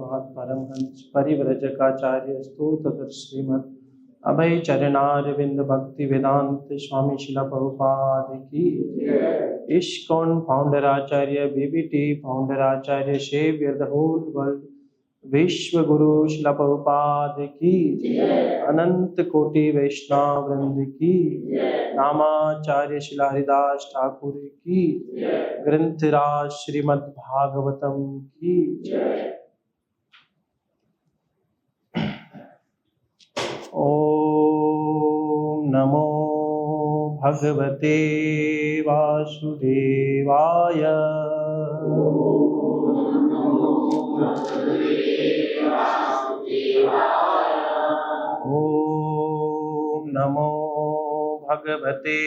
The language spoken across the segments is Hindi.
स्वाहात् परमहंस परिव्रजकाचार्य स्तोत्र श्रीमद् अभय चरणारविंद भक्ति वेदांत स्वामी शिला प्रभुपाद की। ISKCON founder Acharya, BBT founder Acharya, saviour the whole world, विश्व गुरु शिला प्रभुपाद की। अनंत कोटि वैष्णव वृंद की। नामाचार्य शिला हरिदास ठाकुर की। ग्रंथराज श्रीमद् भागवतम की। ओम नमो भगवते वासुदेवाय। ओम नमो भगवते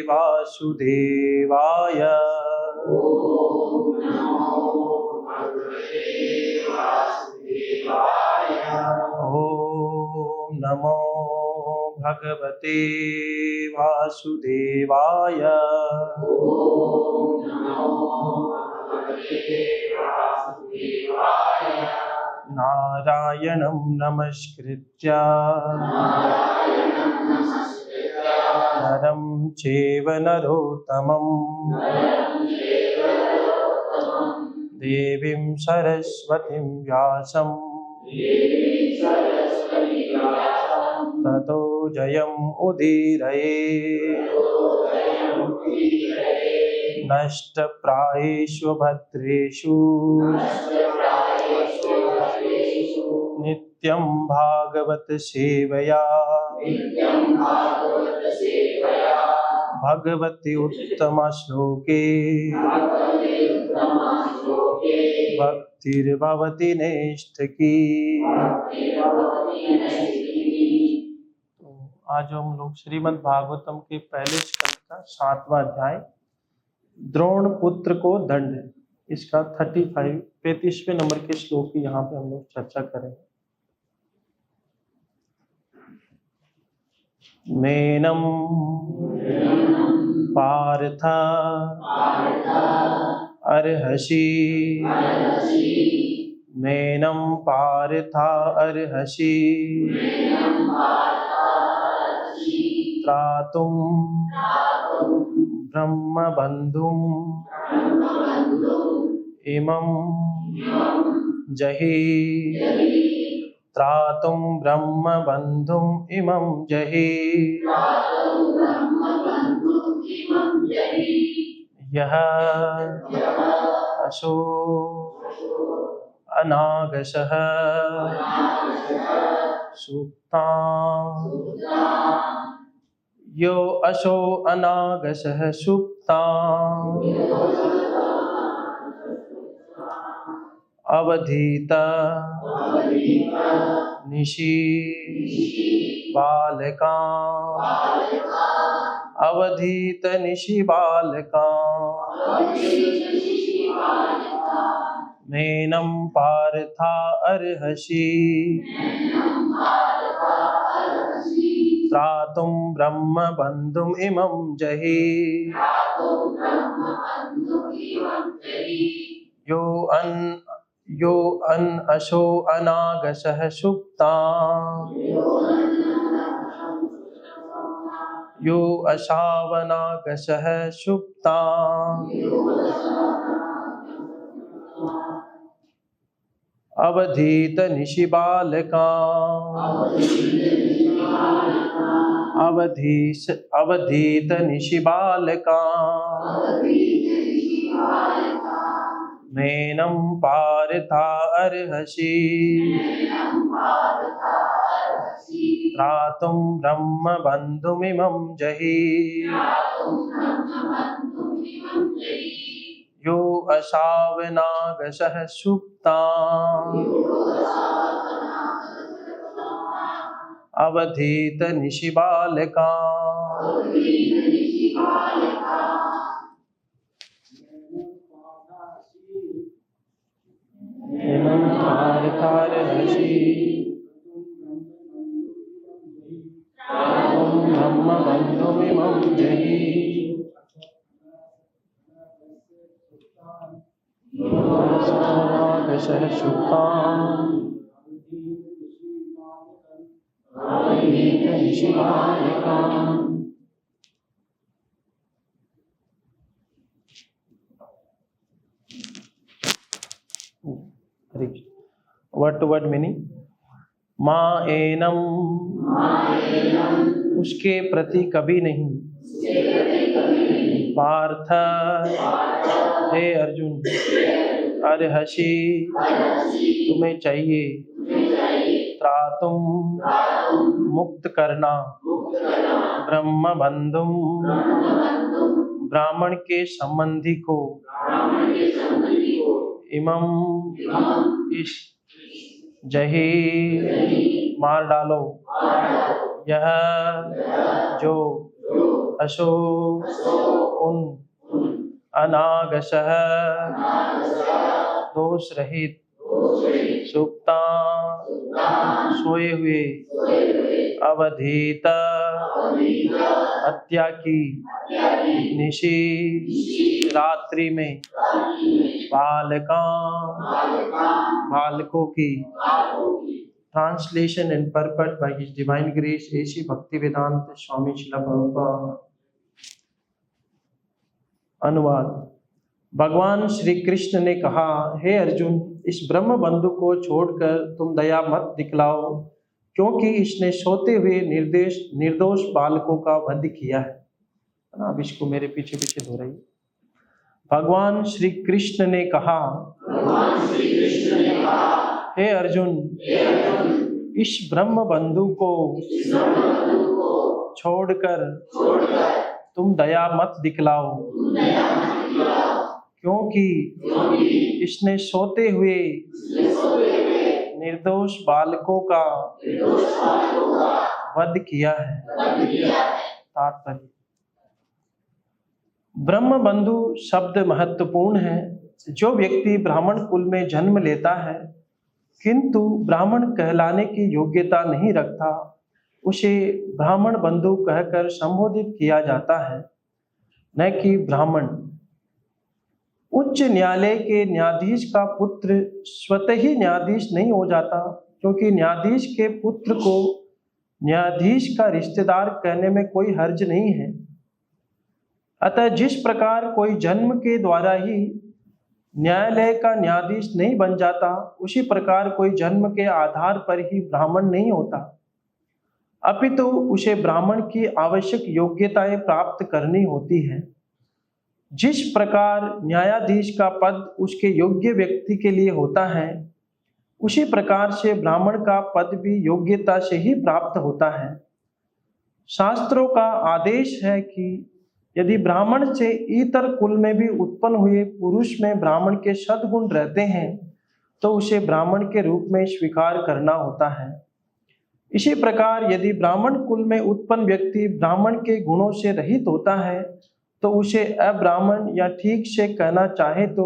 वासुदेवाय। ओम नमो भगवते वासुदेवाय। नारायणं नमस्कृत्य नरं चैव नरोत्तमं देवीं सरस्वतीं व्यासं ततो जयम् उदीरये। नष्टप्रायेषु भद्रेषु नित्यं भागवत सेवया भगवति उत्तम श्लोके भक्तिर्भवति नैष्ठिकी। तो आज हम लोग श्रीमद् भागवतम के पहले स्कंद का 7वां अध्याय द्रोण पुत्र को दंड, इसका 35वें नंबर के श्लोक की यहाँ पे हम लोग चर्चा करेंगे। मेनम पार्थ अर्हसि, मेनम पार्था अर्हसि त्रातुं ब्रह्मबन्धुं इमं जहि। त्रातुं ब्रह्मबन्धुं इमं जहि। यः अशो अनागसः सुप्तां। यो अशो अनागसः सुप्तां अवधीत निशि बालकां। अवधीत निशि बालकां मेनं पार्था अर्हसि त्रातुं ब्रह्मबन्धुं इमं जहि। यो अन अशो अनागसः सुप्तां। यो अशावनागसः सुप्तां अवधीत निशि बालकां। अवधीत निशि बालकां मेनं पार्था अर्हसि त्रातुं ब्रह्मबन्धुमिमं जहि। यो अशावनागसः सुप्तां अवधीत निशि बालकां इमं पार्थार्हसि त्रातुं ब्रह्मबन्धुमिमं जहि। अनागशः सुप्ताम् वर्ड टू वर्ड मीनिंग। माँ एनम, उसके प्रति कभी नहीं। पार्थ, हे अर्जुन। अर्हसि, तुम्हें चाहिए। त्रातुम, मुक्त करना। ब्रह्म बंधुम, ब्राह्मण के संबंधी को। इमम, इस। जही, मार डालो। यह, जो। अशो, उन। अनागशः, दोष रहित। सुप्ता, सोए हुए। अवधीत, हत्या की। निशि, रात्रि में। बालका, बालकों की। Translation and purport by his divine grace AC Bhaktivedanta Swami Srila Prabhupada. अनुवाद। भगवान श्री कृष्ण ने कहा, हे अर्जुन, इस ब्रह्म बंधु को छोड़कर तुम दया मत दिखलाओ, क्योंकि इसने सोते हुए निर्दोष बालकों का वध किया है। अब इसको मेरे पीछे पीछे दोहराइए। भगवान श्री कृष्ण ने कहा, हे अर्जुन, इस ब्रह्म बंधु को छोड़कर तुम दया मत दिखलाओ, क्योंकि इसने सोते हुए निर्दोष बालकों का वध किया है। तात्पर्य। ब्रह्म बंधु शब्द महत्वपूर्ण है। जो व्यक्ति ब्राह्मण कुल में जन्म लेता है किंतु ब्राह्मण कहलाने की योग्यता नहीं रखता, उसे ब्राह्मण बंधु कहकर संबोधित किया जाता है, न कि ब्राह्मण। उच्च न्यायालय के न्यायाधीश का पुत्र स्वतः ही न्यायाधीश नहीं हो जाता, क्योंकि न्यायाधीश के पुत्र को न्यायाधीश का रिश्तेदार कहने में कोई हर्ज नहीं है। अतः जिस प्रकार कोई जन्म के द्वारा ही न्यायालय का न्यायाधीश नहीं बन जाता, उसी प्रकार कोई जन्म के आधार पर ही ब्राह्मण नहीं होता, अपितु उसे ब्राह्मण की आवश्यक योग्यताएं प्राप्त करनी होती है। जिस प्रकार न्यायाधीश का पद उसके योग्य व्यक्ति के लिए होता है, उसी प्रकार से ब्राह्मण का पद भी योग्यता से ही प्राप्त होता है। शास्त्रों का आदेश है कि यदि ब्राह्मण से इतर कुल में भी उत्पन्न हुए पुरुष में ब्राह्मण के सद्गुण रहते हैं, तो उसे ब्राह्मण के रूप में स्वीकार करना होता है। इसी प्रकार यदि ब्राह्मण कुल में उत्पन्न व्यक्ति ब्राह्मण के गुणों से रहित होता है, तो उसे अब्राह्मण या ठीक से कहना चाहे तो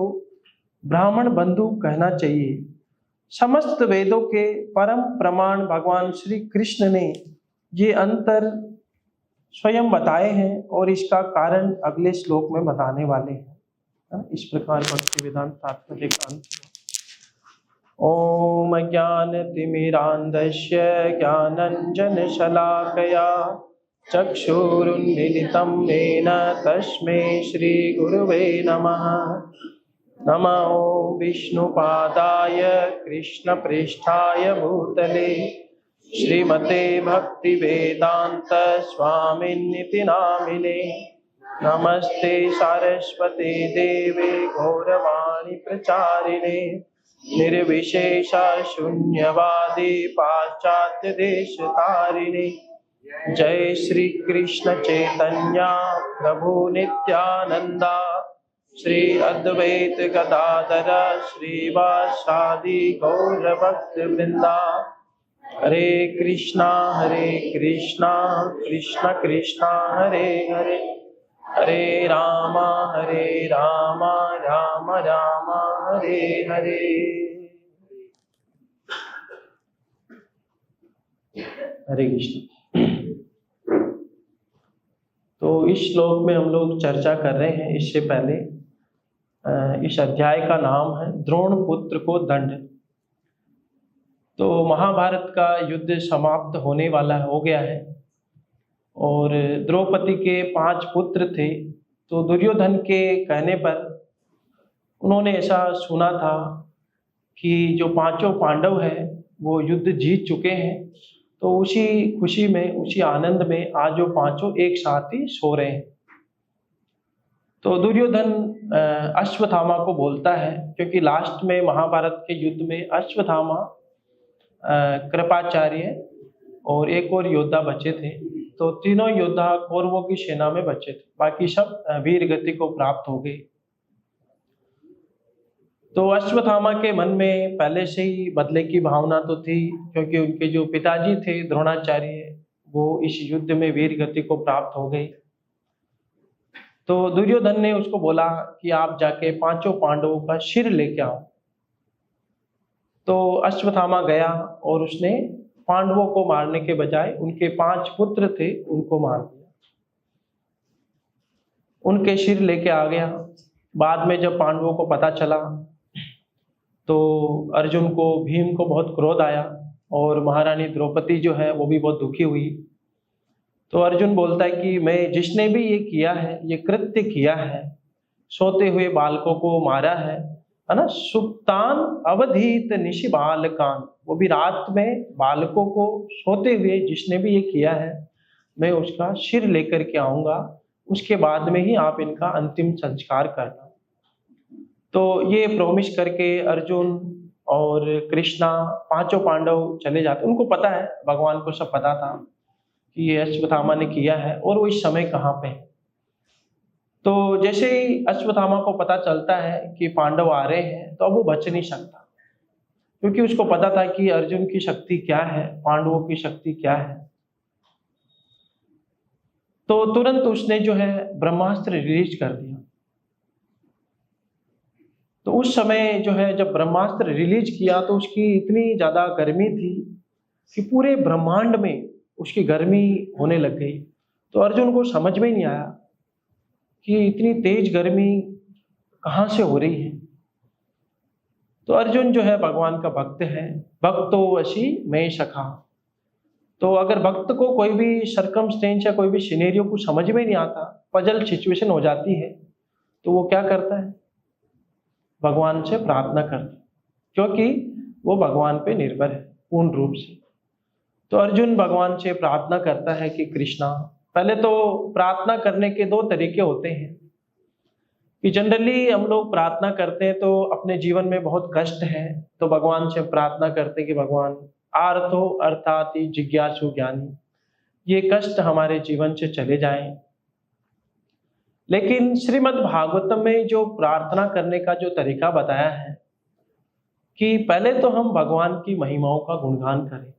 ब्राह्मण बंधु कहना चाहिए। समस्त वेदों के परम प्रमाण भगवान श्री कृष्ण ने ये अंतर स्वयं बताए हैं और इसका कारण अगले श्लोक में बताने वाले हैं। इस प्रकार भक्ति वेदांत तात्पर्य का अंत। ओम ज्ञानतिमिरान्धस्य ज्ञानञ्जनशलाकया चक्षुरुन्मीलितं येन तस्मै श्रीगुरुवे नमः। नमो विष्णुपादाय कृष्णप्रेष्ठाय भूतले श्रीमते भक्तिवेदांत स्वामिन्निति नामिने। नमस्ते सारस्वते देवे गौरवाणी प्रचारिणे निर्विशेष शून्यवादी पाश्चात्य देश तारिणे। जय श्री कृष्ण चैतन्य प्रभु नित्यानंदा श्री अद्वैत गदाधर श्रीवासादि गौर भक्त वृंदा। हरे कृष्णा कृष्णा कृष्णा हरे हरे, हरे राम राम राम हरे हरे। हरे कृष्ण। तो इस श्लोक में हम लोग चर्चा कर रहे हैं। इससे पहले इस अध्याय का नाम है द्रोण पुत्र को दंड। तो महाभारत का युद्ध समाप्त होने वाला हो गया है और द्रौपदी के 5 पुत्र थे। तो दुर्योधन के कहने पर उन्होंने ऐसा सुना था कि जो 5 पांडव हैं वो युद्ध जीत चुके हैं। तो उसी खुशी में, उसी आनंद में आज वो 5 एक साथ ही सो रहे हैं। तो दुर्योधन अश्वत्थामा को बोलता है, क्योंकि लास्ट में महाभारत के युद्ध में अश्वत्थामा, कृपाचार्य और एक और योद्धा बचे थे। तो तीनों योद्धा कौरवों की सेना में बचे थे, बाकी सब वीर गति को प्राप्त हो गए। तो अश्वत्थामा के मन में पहले से ही बदले की भावना तो थी, क्योंकि उनके जो पिताजी थे द्रोणाचार्य, वो इस युद्ध में वीर गति को प्राप्त हो गए। तो दुर्योधन ने उसको बोला कि आप जाके 5 पांडवों का सिर लेके आओ। तो अश्वत्थामा गया और उसने पांडवों को मारने के बजाय उनके 5 पुत्र थे उनको मार दिया, उनके सिर लेके आ गया। बाद में जब पांडवों को पता चला तो अर्जुन को, भीम को बहुत क्रोध आया और महारानी द्रौपदी जो है वो भी बहुत दुखी हुई। तो अर्जुन बोलता है कि मैं, जिसने भी ये किया है, ये कृत्य किया है, सोते हुए बालकों को मारा है ना, सुप्तान अवधीत निशि बालकान, वो भी रात में बालकों को सोते हुए जिसने भी ये किया है, मैं उसका सिर लेकर के आऊंगा, उसके बाद में ही आप इनका अंतिम संस्कार करना। तो ये प्रॉमिस करके अर्जुन और कृष्णा 5 पांडव चले जाते। उनको पता है, भगवान को सब पता था कि ये अश्वत्थामा ने किया है और वो इस समय कहाँ पे है। तो जैसे ही अश्वत्थामा को पता चलता है कि पांडव आ रहे हैं, तो अब वो बच नहीं सकता, क्योंकि उसको पता था कि अर्जुन की शक्ति क्या है, पांडवों की शक्ति क्या है। तो तुरंत उसने जो है ब्रह्मास्त्र रिलीज कर दिया। तो उस समय जो है जब ब्रह्मास्त्र रिलीज किया तो उसकी इतनी ज्यादा गर्मी थी कि पूरे ब्रह्मांड में उसकी गर्मी होने लग गई। तो अर्जुन को समझ में नहीं आया कि इतनी तेज गर्मी कहाँ से हो रही है। तो अर्जुन जो है भगवान का भक्त है, भक्तो वशी मैं सखा। तो अगर भक्त को कोई भी सरकमस्टेंस या कोई भी सिनेरियो को समझ में नहीं आता, पजल सिचुएशन हो जाती है, तो वो क्या करता है, भगवान से प्रार्थना करता है, क्योंकि वो भगवान पे निर्भर है पूर्ण रूप से। तो अर्जुन भगवान से प्रार्थना करता है कि कृष्णा, पहले तो प्रार्थना करने के 2 तरीके होते हैं कि जनरली हम लोग प्रार्थना करते हैं तो अपने जीवन में बहुत कष्ट है, तो भगवान से प्रार्थना करते हैं कि भगवान आर्तो अर्थाति जिज्ञासु ज्ञानी, ये कष्ट हमारे जीवन से चले जाएं। लेकिन श्रीमद् भागवतम में जो प्रार्थना करने का जो तरीका बताया है कि पहले तो हम भगवान की महिमाओं का गुणगान करें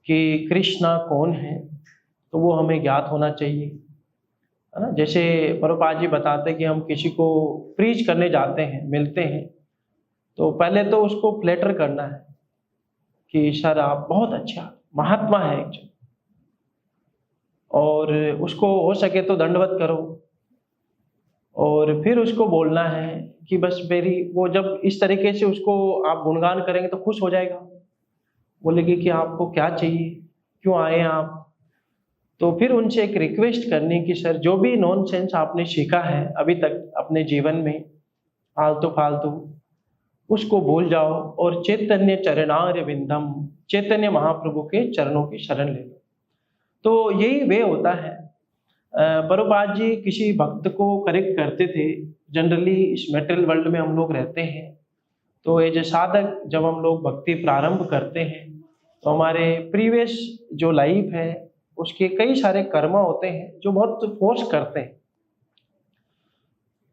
कि कृष्णा कौन है, तो वो हमें ज्ञात होना चाहिए, है ना। जैसे प्रभुपाद जी बताते हैं कि हम किसी को प्रीच करने जाते हैं, मिलते हैं, तो पहले तो उसको फ्लैटर करना है कि सर आप बहुत अच्छा महात्मा है एक्चुअली, और उसको हो सके तो दंडवत करो, और फिर उसको बोलना है कि बस मेरी, वो जब इस तरीके से उसको आप गुणगान करेंगे तो खुश हो जाएगा, बोलेगी कि आपको क्या चाहिए, क्यों आए आप। तो फिर उनसे एक रिक्वेस्ट करनी कि सर जो भी नॉनसेंस आपने सीखा है अभी तक अपने जीवन में, फालतू फालतू, उसको भूल जाओ और चैतन्य चरणार्य विंदम, चैतन्य महाप्रभु के चरणों की शरण ले लो। तो यही वे होता है। प्रभुपाद जी किसी भक्त को करेक्ट करते थे। जनरली इस मेटेरियल वर्ल्ड में हम लोग रहते हैं, तो एज ए साधक जब हम लोग भक्ति प्रारंभ करते हैं तो हमारे प्रीवियस जो लाइफ है उसके कई सारे कर्म होते हैं जो बहुत फोर्स करते हैं।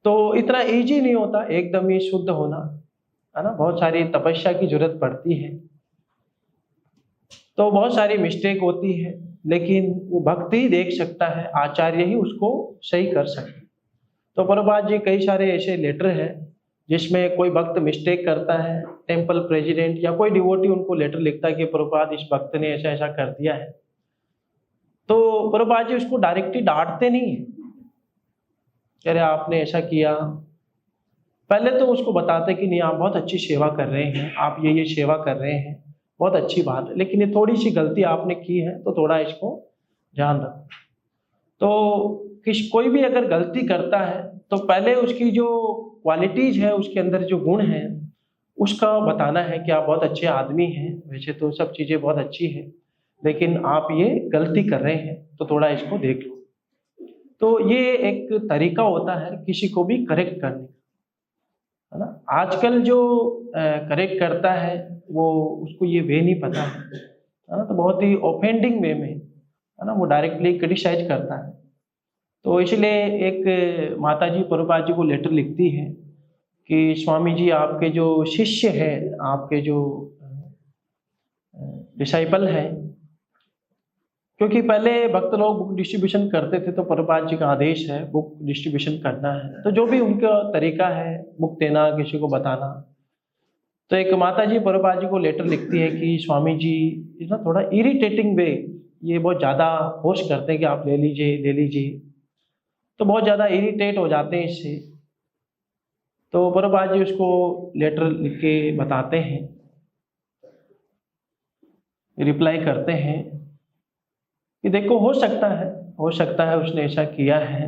तो इतना इजी नहीं होता एकदम ही शुद्ध होना, है ना, बहुत सारी तपस्या की जरूरत पड़ती है, तो बहुत सारी मिस्टेक होती है, लेकिन वो भक्त ही देख सकता है, आचार्य ही उसको सही कर सकते। तो प्रभुपाद जी कई सारे ऐसे लेटर हैं जिसमें कोई भक्त मिस्टेक करता है, टेम्पल प्रेसिडेंट या कोई डिवोटी उनको लेटर लिखता है कि प्रभुपाद इस भक्त ने ऐसा ऐसा कर दिया है, तो प्रभुपाद जी उसको डायरेक्टली डांटते नहीं है, कह रहे आपने ऐसा किया, पहले तो उसको बताते कि नहीं आप बहुत अच्छी सेवा कर रहे हैं, आप ये सेवा कर रहे हैं, बहुत अच्छी बात है, लेकिन ये थोड़ी सी गलती आपने की है तो थोड़ा इसको ध्यान रखो। तो कोई भी अगर गलती करता है तो पहले उसकी जो क्वालिटीज है, उसके अंदर जो गुण है, उसका बताना है कि आप बहुत अच्छे आदमी हैं, वैसे तो सब चीज़ें बहुत अच्छी है, लेकिन आप ये गलती कर रहे हैं तो थोड़ा इसको देख लो। तो ये एक तरीका होता है किसी को भी करेक्ट करने का, है ना। आजकल जो करेक्ट करता है वो उसको ये वे नहीं पता है ना, तो बहुत ही ऑफेंडिंग वे में, है ना, वो डायरेक्टली क्रिटिसाइज करता है। तो इसलिए एक माता जी प्रभुपाद जी को लेटर लिखती है कि स्वामी जी आपके जो शिष्य हैं, आपके जो डिसाइपल हैं, क्योंकि पहले भक्त लोग बुक डिस्ट्रीब्यूशन करते थे तो प्रभुपाद जी का आदेश है बुक डिस्ट्रीब्यूशन करना है, तो जो भी उनका तरीका है बुक देना, किसी को बताना। तो एक माता जी प्रभुपाद जी को लेटर लिखती है कि स्वामी जी ना थोड़ा इरिटेटिंग वे, ये बहुत ज़्यादा फोर्स करते हैं कि आप ले लीजिए ले लीजिए, तो बहुत ज़्यादा इरिटेट हो जाते हैं इससे। तो प्रभुपाद जी उसको लेटर लिख के बताते हैं, रिप्लाई करते हैं कि देखो हो सकता है उसने ऐसा किया है,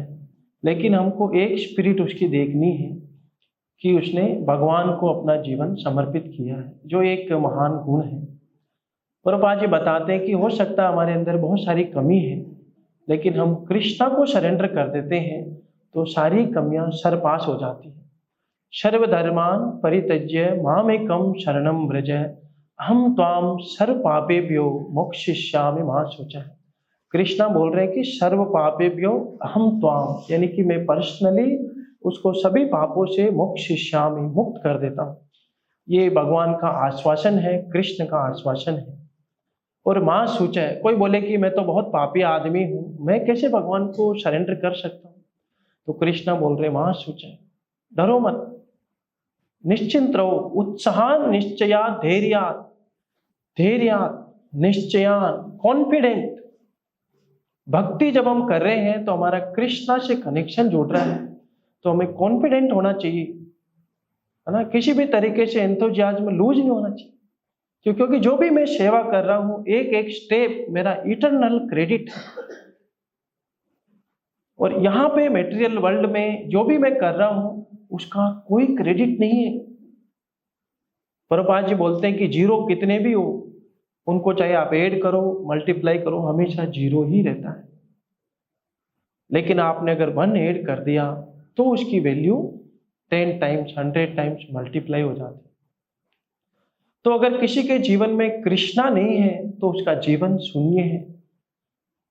लेकिन हमको एक स्पिरिट उसकी देखनी है कि उसने भगवान को अपना जीवन समर्पित किया है, जो एक महान गुण है। प्रभुपाद जी बताते हैं कि हो सकता है हमारे अंदर बहुत सारी कमी है, लेकिन हम कृष्णा को सरेंडर कर देते हैं तो सारी कमियां सरपास हो जाती हैं। सर्वधर्मान परित्यज्य मामेकं शरणं व्रज अहम त्वाम सर्व पापेभ्यो मोक्षयिष्यामि मा शुचः। कृष्णा बोल रहे हैं कि सर्व पापेभ्यो अहम त्वाम, यानी कि मैं पर्सनली उसको सभी पापों से मोक्षयिष्यामि, मुक्त कर देता हूँ। ये भगवान का आश्वासन है, कृष्ण का आश्वासन है। और माँ शुचः, कोई बोले कि मैं तो बहुत पापी आदमी हूँ, मैं कैसे भगवान को सरेंडर कर सकता हूँ, तो कृष्णा बोल रहे माँ शुचः, डरो मत, निश्चिंत रहो, उत्साहान निश्चयात् धैर्यात्, धैर्यात् निश्चयान, कॉन्फिडेंट। भक्ति जब हम कर रहे हैं तो हमारा कृष्णा से कनेक्शन जुड़ रहा है, तो हमें कॉन्फिडेंट होना चाहिए, है ना, किसी भी तरीके से एंथुसियाज्म लूज नहीं होना चाहिए, क्योंकि जो भी मैं सेवा कर रहा हूं एक एक स्टेप मेरा इटरनल क्रेडिट है। और यहाँ पे मेटेरियल वर्ल्ड में जो भी मैं कर रहा हूं उसका कोई क्रेडिट नहीं है। प्रभुपाद जी बोलते हैं कि जीरो कितने भी हो, उनको चाहे आप ऐड करो मल्टीप्लाई करो, हमेशा जीरो ही रहता है। लेकिन आपने अगर 1 ऐड कर दिया तो उसकी वैल्यू 10 टाइम्स 100 टाइम्स मल्टीप्लाई हो जाती है। तो अगर किसी के जीवन में कृष्णा नहीं है तो उसका जीवन शून्य है,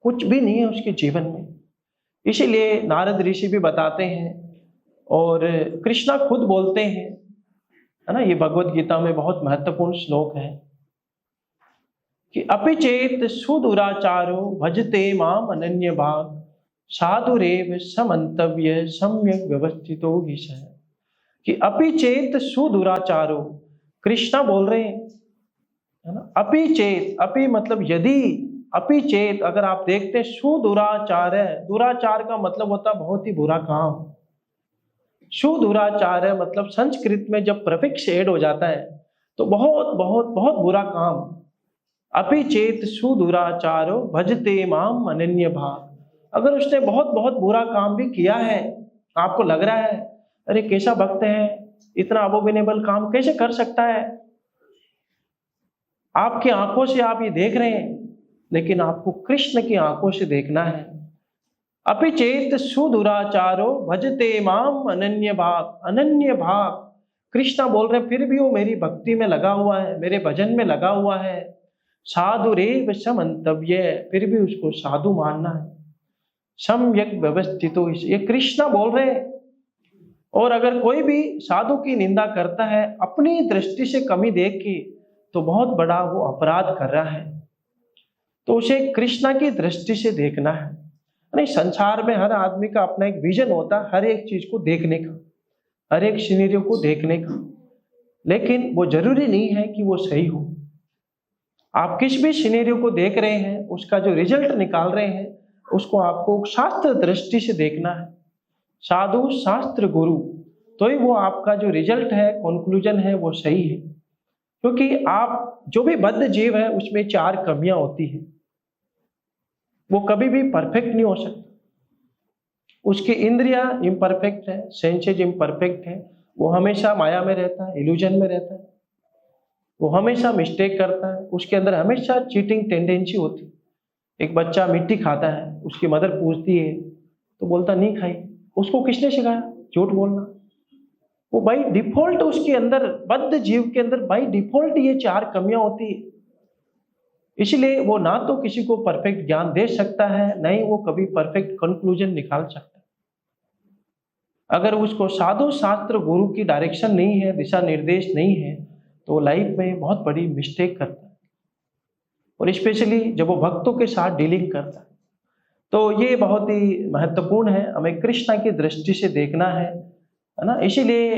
कुछ भी नहीं है उसके जीवन में। इसीलिए नारद ऋषि भी बताते हैं और कृष्णा खुद बोलते हैं, है ना, ये भगवत गीता में बहुत महत्वपूर्ण श्लोक है कि अपि चेत सुदुराचारो भजते माम अनन्य भाग साधुरेव समन्तव्य सम्यक व्यवस्थितो ईशः। कि अपि चेत सुदुराचारो, कृष्णा बोल रहे हैं, है ना, अपि चेत, अपि मतलब यदि, अपि चेत अगर आप देखते हैं, सुदुराचार है, दुराचार का मतलब होता है बहुत ही बुरा काम। सुदुराचार है मतलब संस्कृत में जब प्रफिक्स ऐड हो जाता है तो बहुत बहुत बहुत बुरा काम। अपि चेत सुदुराचारो भजते माम अनन्य भाग, अगर उसने बहुत बहुत बुरा काम भी किया है, आपको लग रहा है अरे कैसा भक्त है, इतना अबोमिनेबल काम कैसे कर सकता है, आपकी आंखों से आप ये देख रहे हैं, लेकिन आपको कृष्ण की आंखों से देखना है। अपि चेत सुदुराचारो भजते माम अनन्य भाग, अनन्य भाग, कृष्णा बोल रहे फिर भी वो मेरी भक्ति में लगा हुआ है, मेरे भजन में लगा हुआ है। साधुरेव समन्तव्य, फिर भी उसको साधु मानना है। सम्यक व्यवस्थितो, ये कृष्णा बोल रहे हैं। और अगर कोई भी साधु की निंदा करता है अपनी दृष्टि से कमी देख के, तो बहुत बड़ा वो अपराध कर रहा है, तो उसे कृष्णा की दृष्टि से देखना है। नहीं, संसार में हर आदमी का अपना एक विजन होता है, हर एक चीज को देखने का, हर एक सिनेरियो को देखने का, लेकिन वो जरूरी नहीं है कि वो सही हो। आप किस भी सिनेरियो को देख रहे हैं, उसका जो रिजल्ट निकाल रहे हैं उसको आपको शास्त्र दृष्टि से देखना है। साधु शास्त्र गुरु, तो ही वो आपका जो रिजल्ट है, कंक्लूजन है, वो सही है। क्योंकि आप जो भी बद्ध जीव है उसमें 4 कमियां होती है, वो कभी भी परफेक्ट नहीं हो सकता। उसकी इंद्रिया इम्परफेक्ट है, सेंसेज इम्परफेक्ट है, वो हमेशा माया में रहता है, इल्यूजन में रहता है, वो हमेशा मिस्टेक करता है, उसके अंदर हमेशा चीटिंग टेंडेंसी होती है। एक बच्चा मिट्टी खाता है, उसकी मदर पूछती है तो बोलता नहीं खाई, उसको किसने सिखाया? झूठ बोलना। वो बाई डिफॉल्ट उसके अंदर, बद्ध जीव के अंदर बाई डिफॉल्ट ये 4 कमियां होती है। इसलिए वो ना तो किसी को परफेक्ट ज्ञान दे सकता है, न ही वो कभी परफेक्ट कंक्लूजन निकाल सकता है। अगर उसको साधु शास्त्र गुरु की डायरेक्शन नहीं है, दिशा निर्देश नहीं है, तो लाइफ में बहुत बड़ी मिस्टेक करता है। और स्पेशली जब वो भक्तों के साथ डीलिंग करता है, तो ये बहुत ही महत्वपूर्ण है, हमें कृष्ण की दृष्टि से देखना है ना। इसीलिए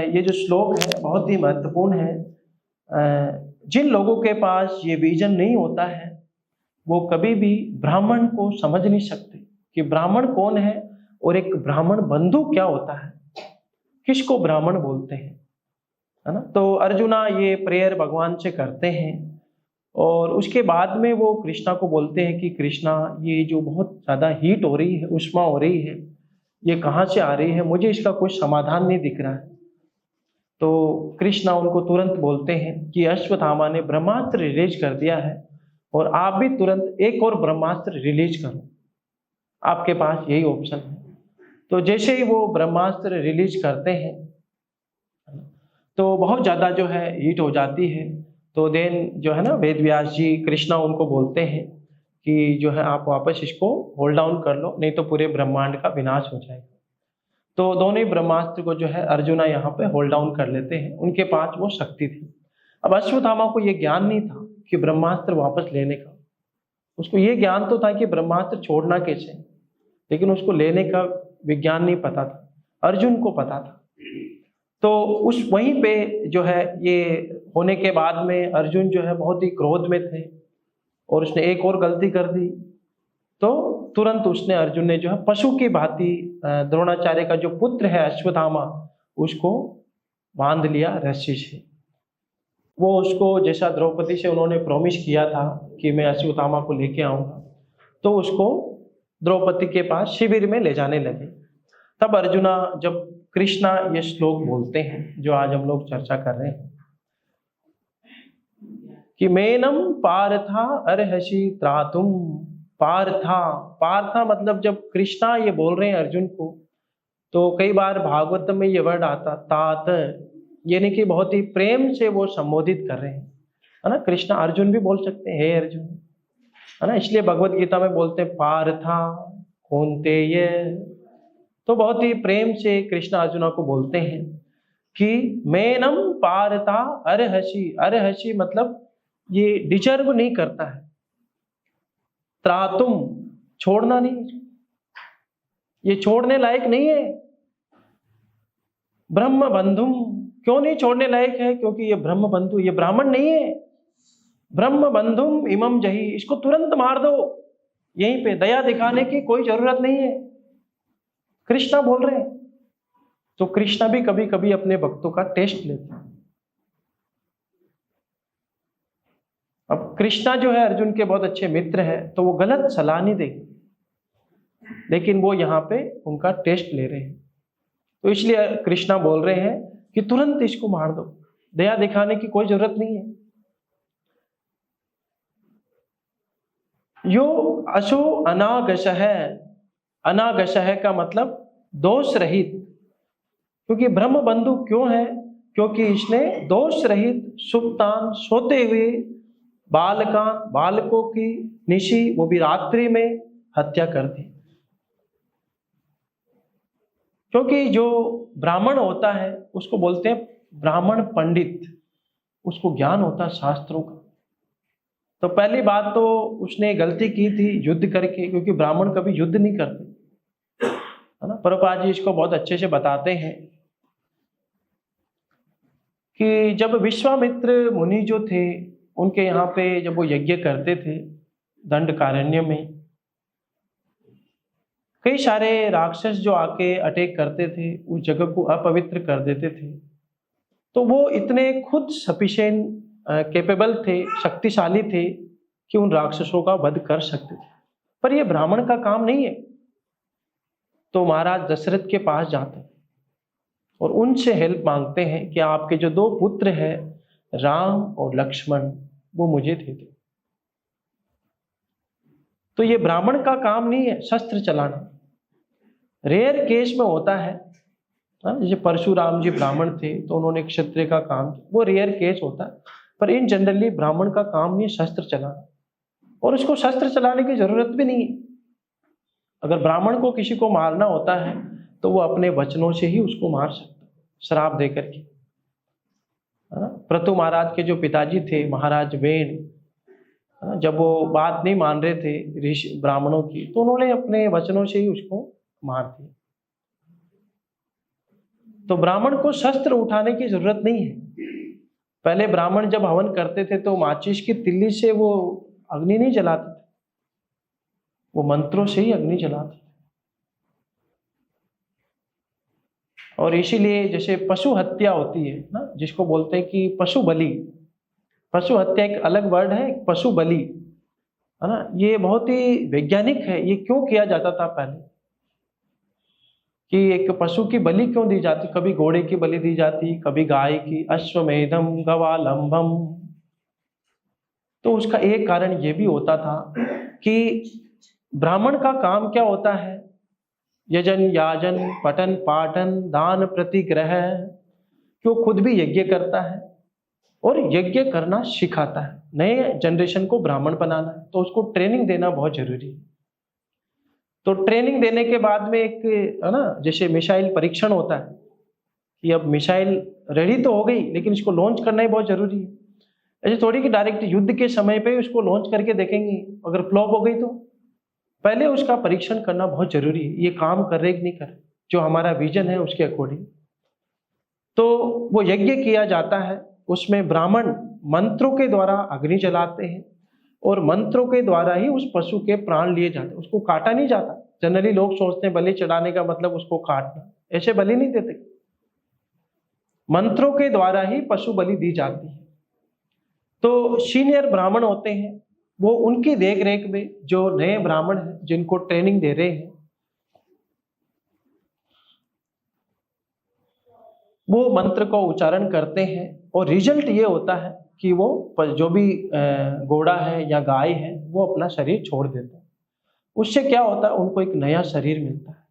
ये जो श्लोक है बहुत ही महत्वपूर्ण है। जिन लोगों के पास ये विजन नहीं होता है, वो कभी भी ब्राह्मण को समझ नहीं सकते कि ब्राह्मण कौन है और एक ब्राह्मण बंधु क्या होता है, किसको ब्राह्मण बोलते हैं, है ना। तो अर्जुना ये प्रेयर भगवान से करते हैं और उसके बाद में वो कृष्णा को बोलते हैं कि कृष्णा, ये जो बहुत ज़्यादा हीट हो रही है, उष्मा हो रही है, ये कहाँ से आ रही है, मुझे इसका कोई समाधान नहीं दिख रहा है। तो कृष्णा उनको तुरंत बोलते हैं कि अश्वत्थामा ने ब्रह्मास्त्र रिलीज कर दिया है और आप भी तुरंत एक और ब्रह्मास्त्र रिलीज करो, आपके पास यही ऑप्शन है। तो जैसे ही वो ब्रह्मास्त्र रिलीज करते हैं तो बहुत ज़्यादा जो है हीट हो जाती है। तो देन जो है ना, वेद व्यास जी कृष्णा उनको बोलते हैं कि जो है आप वापस इसको होल्ड डाउन कर लो, नहीं तो पूरे ब्रह्मांड का विनाश हो जाएगा। तो दोनों ही ब्रह्मास्त्र को जो है अर्जुना यहाँ पे होल्ड डाउन कर लेते हैं, उनके पास वो शक्ति थी। अब अश्वत्थामा को ये ज्ञान नहीं था कि ब्रह्मास्त्र वापस लेने का, उसको ये ज्ञान तो था कि ब्रह्मास्त्र छोड़ना कैसे, लेकिन उसको लेने का विज्ञान नहीं पता था, अर्जुन को पता था। तो उस वहीं पे जो है ये होने के बाद में अर्जुन जो है बहुत ही क्रोध में थे और उसने एक और गलती कर दी। तो तुरंत उसने, अर्जुन ने जो है पशु की भांति द्रोणाचार्य का जो पुत्र है अश्वत्थामा, उसको बांध लिया रस्सी से। वो उसको, जैसा द्रौपदी से उन्होंने प्रॉमिस किया था कि मैं अश्वत्थामा को लेके आऊंगा, तो उसको द्रौपदी के पास शिविर में ले जाने लगे। तब अर्जुना, जब कृष्णा ये श्लोक बोलते हैं जो आज हम लोग चर्चा कर रहे हैं कि मेनम पार्था अर्हसि त्रातुम। पार्था मतलब जब कृष्णा ये बोल रहे हैं अर्जुन को, तो कई बार भागवत में ये वर्ड आता तात, यानी कि बहुत ही प्रेम से वो संबोधित कर रहे हैं, है ना। कृष्णा अर्जुन भी बोल सकते हैं, हे अर्जुन, है ना। इसलिए भगवत गीता में बोलते हैं पार्था कौन्तेय। तो बहुत ही प्रेम से कृष्ण अर्जुना को बोलते हैं कि मेनम पार्था अर्हसि। अर्हसि मतलब ये डिजर्व नहीं करता है, त्रातुम छोड़ना नहीं, ये छोड़ने लायक नहीं है। ब्रह्म बंधुम, क्यों नहीं छोड़ने लायक है? क्योंकि ये ब्रह्म बंधु, ये ब्राह्मण नहीं है। ब्रह्म बंधुम इमम जही, इसको तुरंत मार दो, यहीं पे दया दिखाने की कोई जरूरत नहीं है, कृष्णा बोल रहे हैं। तो कृष्णा भी कभी कभी अपने भक्तों का टेस्ट लेते हैं। अब कृष्णा जो है अर्जुन के बहुत अच्छे मित्र हैं, तो वो गलत सलाह नहीं देंगे, लेकिन वो यहाँ पे उनका टेस्ट ले रहे हैं। तो इसलिए कृष्णा बोल रहे हैं कि तुरंत इसको मार दो, दया दिखाने की कोई जरूरत नहीं है। यो अशो अनागशः, अनागशः का मतलब दोष रहित। क्योंकि ब्रह्म बंधु क्यों है? क्योंकि इसने दोष रहित सुप्तान, सोते हुए बालकों की निशी, वो भी रात्रि में हत्या कर दी। क्योंकि जो ब्राह्मण होता है उसको बोलते हैं ब्राह्मण पंडित, उसको ज्ञान होता है शास्त्रों का। तो पहली बात तो उसने गलती की थी युद्ध करके, क्योंकि ब्राह्मण कभी युद्ध नहीं करते, है ना। प्रभुपाद जी इसको बहुत अच्छे से बताते हैं कि जब विश्वामित्र मुनि जो थे उनके यहाँ पे जब वो यज्ञ करते थे दंडकारण्य में, कई सारे राक्षस जो आके अटैक करते थे, उस जगह को अपवित्र कर देते थे। तो वो इतने खुद सफिशिएंट कैपेबल थे, शक्तिशाली थे कि उन राक्षसों का वध कर सकते थे। पर ये ब्राह्मण का काम नहीं है। तो महाराज दशरथ के पास जाते हैं और उनसे हेल्प मांगते हैं कि आपके जो 2 पुत्र हैं, राम और लक्ष्मण, वो मुझे दे दो। तो ये ब्राह्मण का काम नहीं है शस्त्र चलाना। रेयर केस में होता है, जैसे परशुराम जी ब्राह्मण थे तो उन्होंने क्षत्रिय का काम किया, वो रेयर केस होता है। पर इन जनरली ब्राह्मण का काम नहीं है शस्त्र चलाना, और उसको शस्त्र चलाने की जरूरत भी नहीं है। अगर ब्राह्मण को किसी को मारना होता है तो वो अपने वचनों से ही उसको मार सकता है, श्राप देकर के, है ना। प्रतु महाराज के जो पिताजी थे महाराज वेण, जब वो बात नहीं मान रहे थे ऋषि ब्राह्मणों की, तो उन्होंने अपने वचनों से ही उसको मार दिया। तो ब्राह्मण को शस्त्र उठाने की जरूरत नहीं है। पहले ब्राह्मण जब हवन करते थे तो माचिस की तिल्ली से वो अग्नि नहीं जलाते थे, वो मंत्रों से ही अग्नि जलाते थे। और इसीलिए जैसे पशु हत्या होती है ना, जिसको बोलते हैं कि पशु बलि, पशु हत्या एक अलग वर्ड है, एक पशु बलि, है ना। ये बहुत ही वैज्ञानिक है। ये क्यों किया जाता था पहले, कि एक पशु की बलि क्यों दी जाती, कभी घोड़े की बलि दी जाती, कभी गाय की, अश्वमेधम गवालंभम। तो उसका एक कारण ये भी होता था कि ब्राह्मण का काम क्या होता है, यजन याजन पठन पाठन दान प्रतिग्रह, कि वो खुद भी यज्ञ करता है और यज्ञ करना सिखाता है। नए जनरेशन को ब्राह्मण बनाना है तो उसको ट्रेनिंग देना बहुत जरूरी है। तो ट्रेनिंग देने के बाद में एक, है ना, जैसे मिसाइल परीक्षण होता है कि अब मिसाइल रेडी तो हो गई लेकिन इसको लॉन्च करना ही बहुत जरूरी है। ऐसे थोड़ी कि डायरेक्ट युद्ध के समय पे उसको लॉन्च करके देखेंगे, अगर फ्लॉप हो गई तो पहले उसका परीक्षण करना बहुत जरूरी है, ये काम कर रहे कि नहीं कर रहे, जो हमारा विजन है उसके अकॉर्डिंग। तो वो यज्ञ किया जाता है, उसमें ब्राह्मण मंत्रों के द्वारा अग्नि जलाते हैं और मंत्रों के द्वारा ही उस पशु के प्राण लिए जाते हैं, उसको काटा नहीं जाता। जनरली लोग सोचते हैं बलि चढ़ाने का मतलब उसको काटना, ऐसे बलि नहीं देते। मंत्रों के द्वारा ही पशु बलि दी जाती है। तो सीनियर ब्राह्मण होते हैं, वो उनकी देख रेख में जो नए ब्राह्मण हैं जिनको ट्रेनिंग दे रहे हैं, वो मंत्र को उच्चारण करते हैं और रिजल्ट ये होता है कि वो जो भी घोड़ा है या गाय है वो अपना शरीर छोड़ देता है। उससे क्या होता है, उनको एक नया शरीर मिलता है।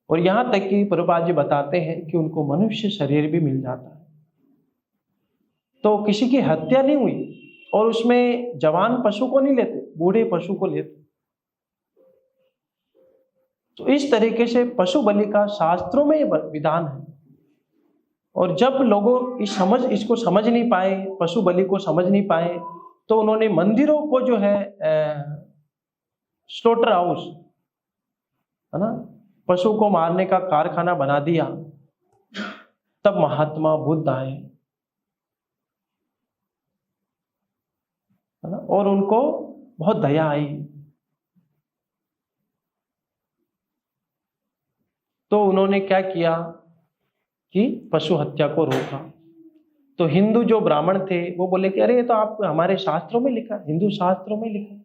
और यहाँ तक कि प्रभुपाद जी बताते हैं कि उनको मनुष्य शरीर भी मिल जाता है। तो किसी की हत्या नहीं हुई और उसमें जवान पशु को नहीं लेते, बूढ़े पशु को लेते। तो इस तरीके से पशु बलि का शास्त्रों में विधान है। और जब लोगों इसको समझ नहीं पाए, पशु बलि को समझ नहीं पाए, तो उन्होंने मंदिरों को जो है स्लॉटर हाउस, है ना, पशु को मारने का कारखाना बना दिया। तब महात्मा बुद्ध आए, है ना, और उनको बहुत दया आई। तो उन्होंने क्या किया कि पशु हत्या को रोका। तो हिंदू जो ब्राह्मण थे वो बोले कि अरे ये तो आप हमारे शास्त्रों में लिखा, हिंदू शास्त्रों में लिखा।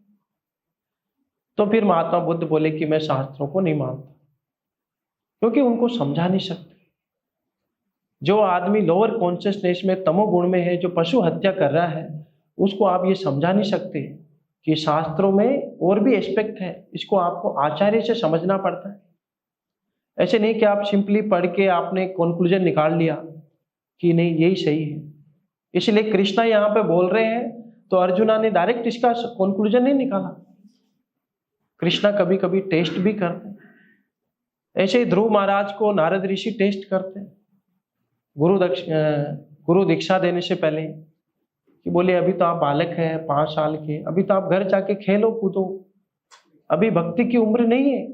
तो फिर महात्मा बुद्ध बोले कि मैं शास्त्रों को नहीं मानता, क्योंकि उनको समझा नहीं सकते। जो आदमी लोअर कॉन्शियसनेस में तमोगुण में है, जो पशु हत्या कर रहा है, उसको आप ये समझा नहीं सकते कि शास्त्रों में और भी एस्पेक्ट है, इसको आपको आचार्य से समझना पड़ता है। ऐसे नहीं कि आप सिंपली पढ़ के आपने कंक्लूजन निकाल लिया कि नहीं यही सही है। इसलिए कृष्णा यहाँ पे बोल रहे हैं तो अर्जुना ने डायरेक्ट इसका कंक्लूजन नहीं निकाला, कृष्णा कभी कभी टेस्ट भी करते हैं। ऐसे ही ध्रुव महाराज को नारद ऋषि टेस्ट करते हैं गुरु दीक्षा देने से पहले, कि बोले अभी तो आप बालक हैं 5 साल के, अभी तो आप घर जाके खेलो कूदो, अभी भक्ति की उम्र नहीं है,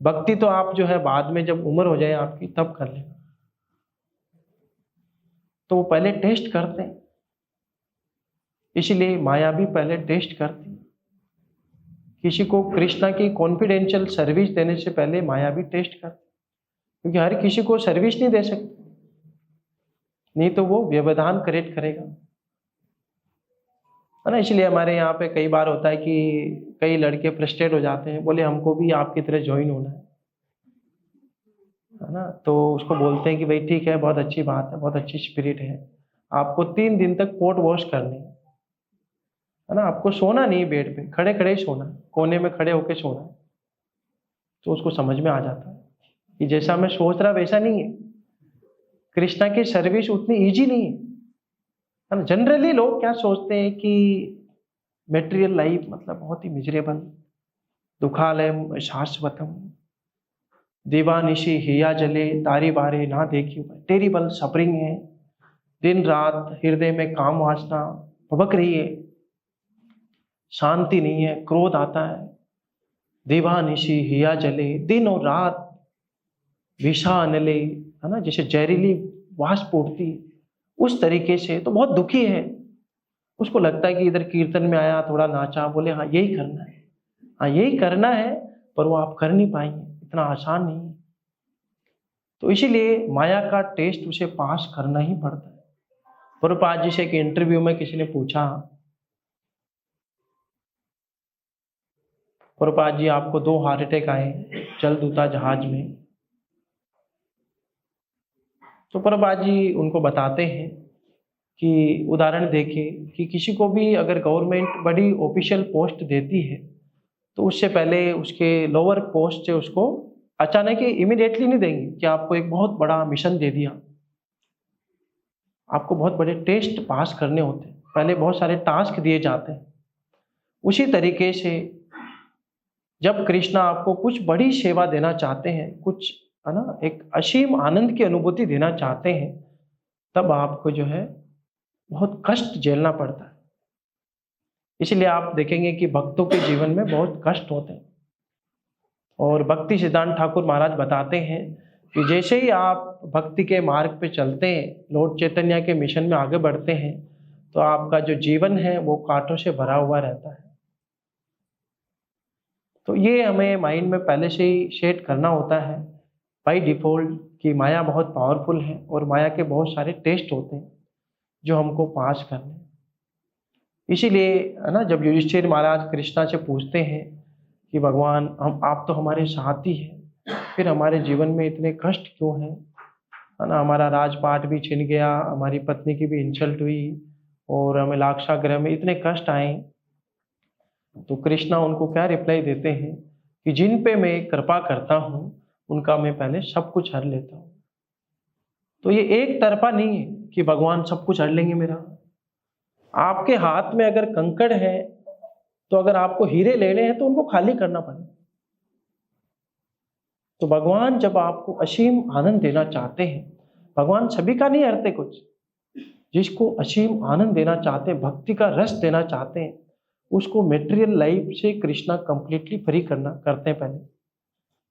भक्ति तो आप जो है बाद में जब उम्र हो जाए आपकी तब कर लेना। तो वो पहले टेस्ट करते हैं, इसलिए माया भी पहले टेस्ट करती किसी को कृष्णा की कॉन्फिडेंशियल सर्विस देने से पहले माया भी टेस्ट करती, क्योंकि हर किसी को सर्विस नहीं दे सकती, नहीं तो वो व्यवधान क्रिएट करेगा, है ना। इसलिए हमारे यहाँ पे कई बार होता है कि कई लड़के फ्रस्ट्रेट हो जाते हैं, बोले हमको भी आपकी तरह ज्वाइन होना है ना। तो उसको बोलते हैं कि भाई ठीक है, बहुत अच्छी बात है, बहुत अच्छी स्पिरिट है, आपको 3 दिन तक पोट वॉश करनी है ना। आपको सोना नहीं बेड पे, खड़े खड़े ही सोना है, कोने में खड़े होके सोना है। तो उसको समझ में आ जाता है कि जैसा मैं सोच रहा वैसा नहीं है, कृष्णा की सर्विस उतनी इजी नहीं है ना। जनरली लोग क्या सोचते हैं कि मेटेरियल लाइफ मतलब बहुत ही मिजरेबल, दुखालयम शाश्वतम, दीवानिशी हिया जले तारी बारे ना देखी, टेरिबल सफरिंग है, दिन रात हृदय में काम वासना भबक रही है, शांति नहीं है, क्रोध आता है, दीवानिशी हिया जले, दिन और रात विषा अनले, है ना, जैसे जहरीली वाष्प उठती उस तरीके से, तो बहुत दुखी है। उसको लगता है कि इधर कीर्तन में आया, थोड़ा नाचा, बोले हाँ यही करना है, हाँ यही करना है, पर वो आप कर नहीं पाएंगे, इतना आसान नहीं है। तो इसीलिए माया का टेस्ट उसे पास करना ही पड़ता है। प्रभुपाद जी से एक इंटरव्यू में किसी ने पूछा, प्रभुपाद जी आपको 2 हार्ट अटैक आए जलदूता जहाज में। तो प्रभुपाद जी उनको बताते हैं कि उदाहरण देके कि किसी को भी अगर गवर्नमेंट बड़ी ऑफिशियल पोस्ट देती है तो उससे पहले उसके लोअर पोस्ट से उसको अचानक ही इमीडिएटली नहीं देंगे कि आपको एक बहुत बड़ा मिशन दे दिया। आपको बहुत बड़े टेस्ट पास करने होते हैं, पहले बहुत सारे टास्क दिए जाते हैं। उसी तरीके से जब कृष्णा आपको कुछ बड़ी सेवा देना चाहते हैं, कुछ, है ना, एक असीम आनंद की अनुभूति देना चाहते हैं, तब आपको जो है बहुत कष्ट झेलना पड़ता है। इसलिए आप देखेंगे कि भक्तों के जीवन में बहुत कष्ट होते हैं। और भक्ति सिद्धांत ठाकुर महाराज बताते हैं कि जैसे ही आप भक्ति के मार्ग पे चलते हैं, लॉर्ड चैतन्य के मिशन में आगे बढ़ते हैं, तो आपका जो जीवन है वो कांटों से भरा हुआ रहता है। तो ये हमें माइंड में पहले से ही सेट करना होता है बाय डिफॉल्ट कि माया बहुत पावरफुल है और माया के बहुत सारे टेस्ट होते हैं जो हमको पास करने। इसीलिए, है ना, जब युधिष्ठिर महाराज कृष्णा से पूछते हैं कि भगवान हम आप तो हमारे साथी हैं, फिर हमारे जीवन में इतने कष्ट क्यों हैं, है ना, हमारा राजपाट भी छिन गया, हमारी पत्नी की भी इंसल्ट हुई और हमें लाक्षागृह में इतने कष्ट आए। तो कृष्णा उनको क्या रिप्लाई देते हैं कि जिन पे मैं कृपा करता हूँ उनका मैं पहले सब कुछ हर लेता हूँ। तो ये एक तरफा नहीं है कि भगवान सब कुछ हर लेंगे मेरा। आपके हाथ में अगर कंकड़ है तो अगर आपको हीरे लेने हैं तो उनको खाली करना पड़ेगा। तो भगवान जब आपको असीम आनंद देना चाहते हैं, भगवान सभी का नहीं हरते कुछ, जिसको असीम आनंद देना चाहते हैं, भक्ति का रस देना चाहते हैं, उसको मेटेरियल लाइफ से कृष्णा कंप्लीटली फ्री करते हैं पहले।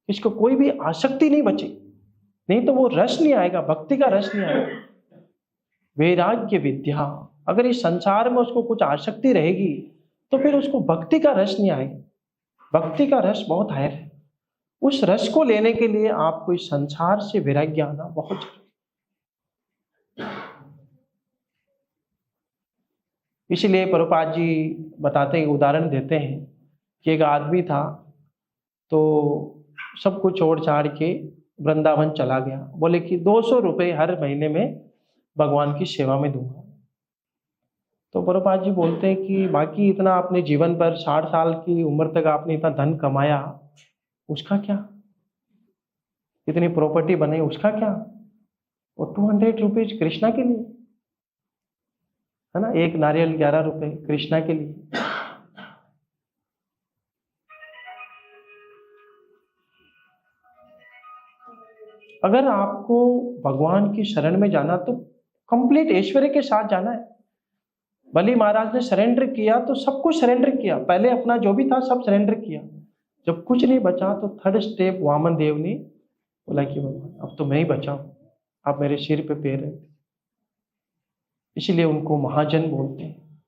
इसको कोई भी आसक्ति नहीं बचे, नहीं तो वो रस नहीं आएगा, भक्ति का रस नहीं आएगा। वैराग्य विद्या, अगर इस संसार में उसको कुछ आसक्ति रहेगी तो फिर उसको भक्ति का रस नहीं आएगा। भक्ति का रस बहुत हायर है, उस रस को लेने के लिए आपको इस संसार से वैराग्य आना बहुत जरूरी। इसलिए प्रभुपाद जी बताते हैं, उदाहरण देते हैं कि एक आदमी था तो सब कुछ छोड़ छाड़ के वृंदावन चला गया, बोले कि 200 रुपये हर महीने में भगवान की सेवा में दूंगा। तो प्रभुपाद जी बोलते हैं कि बाकी इतना आपने जीवन पर 60 साल की उम्र तक आपने इतना धन कमाया, उसका क्या, इतनी प्रॉपर्टी बनाई, उसका क्या, और 200 रुपीज कृष्णा के लिए, है ना, एक नारियल 11 रुपए कृष्णा के लिए। अगर आपको भगवान की शरण में जाना तो कंप्लीट ऐश्वर्य के साथ जाना है। बलि महाराज ने सरेंडर किया तो सब कुछ सरेंडर किया, पहले अपना जो भी था सब सरेंडर किया। जब कुछ नहीं बचा तो थर्ड स्टेप वामन देव ने बोला कि भगवान अब तो मैं ही बचा हूं, आप मेरे सिर पे पैर रखते। इसीलिए उनको महाजन बोलते हैं।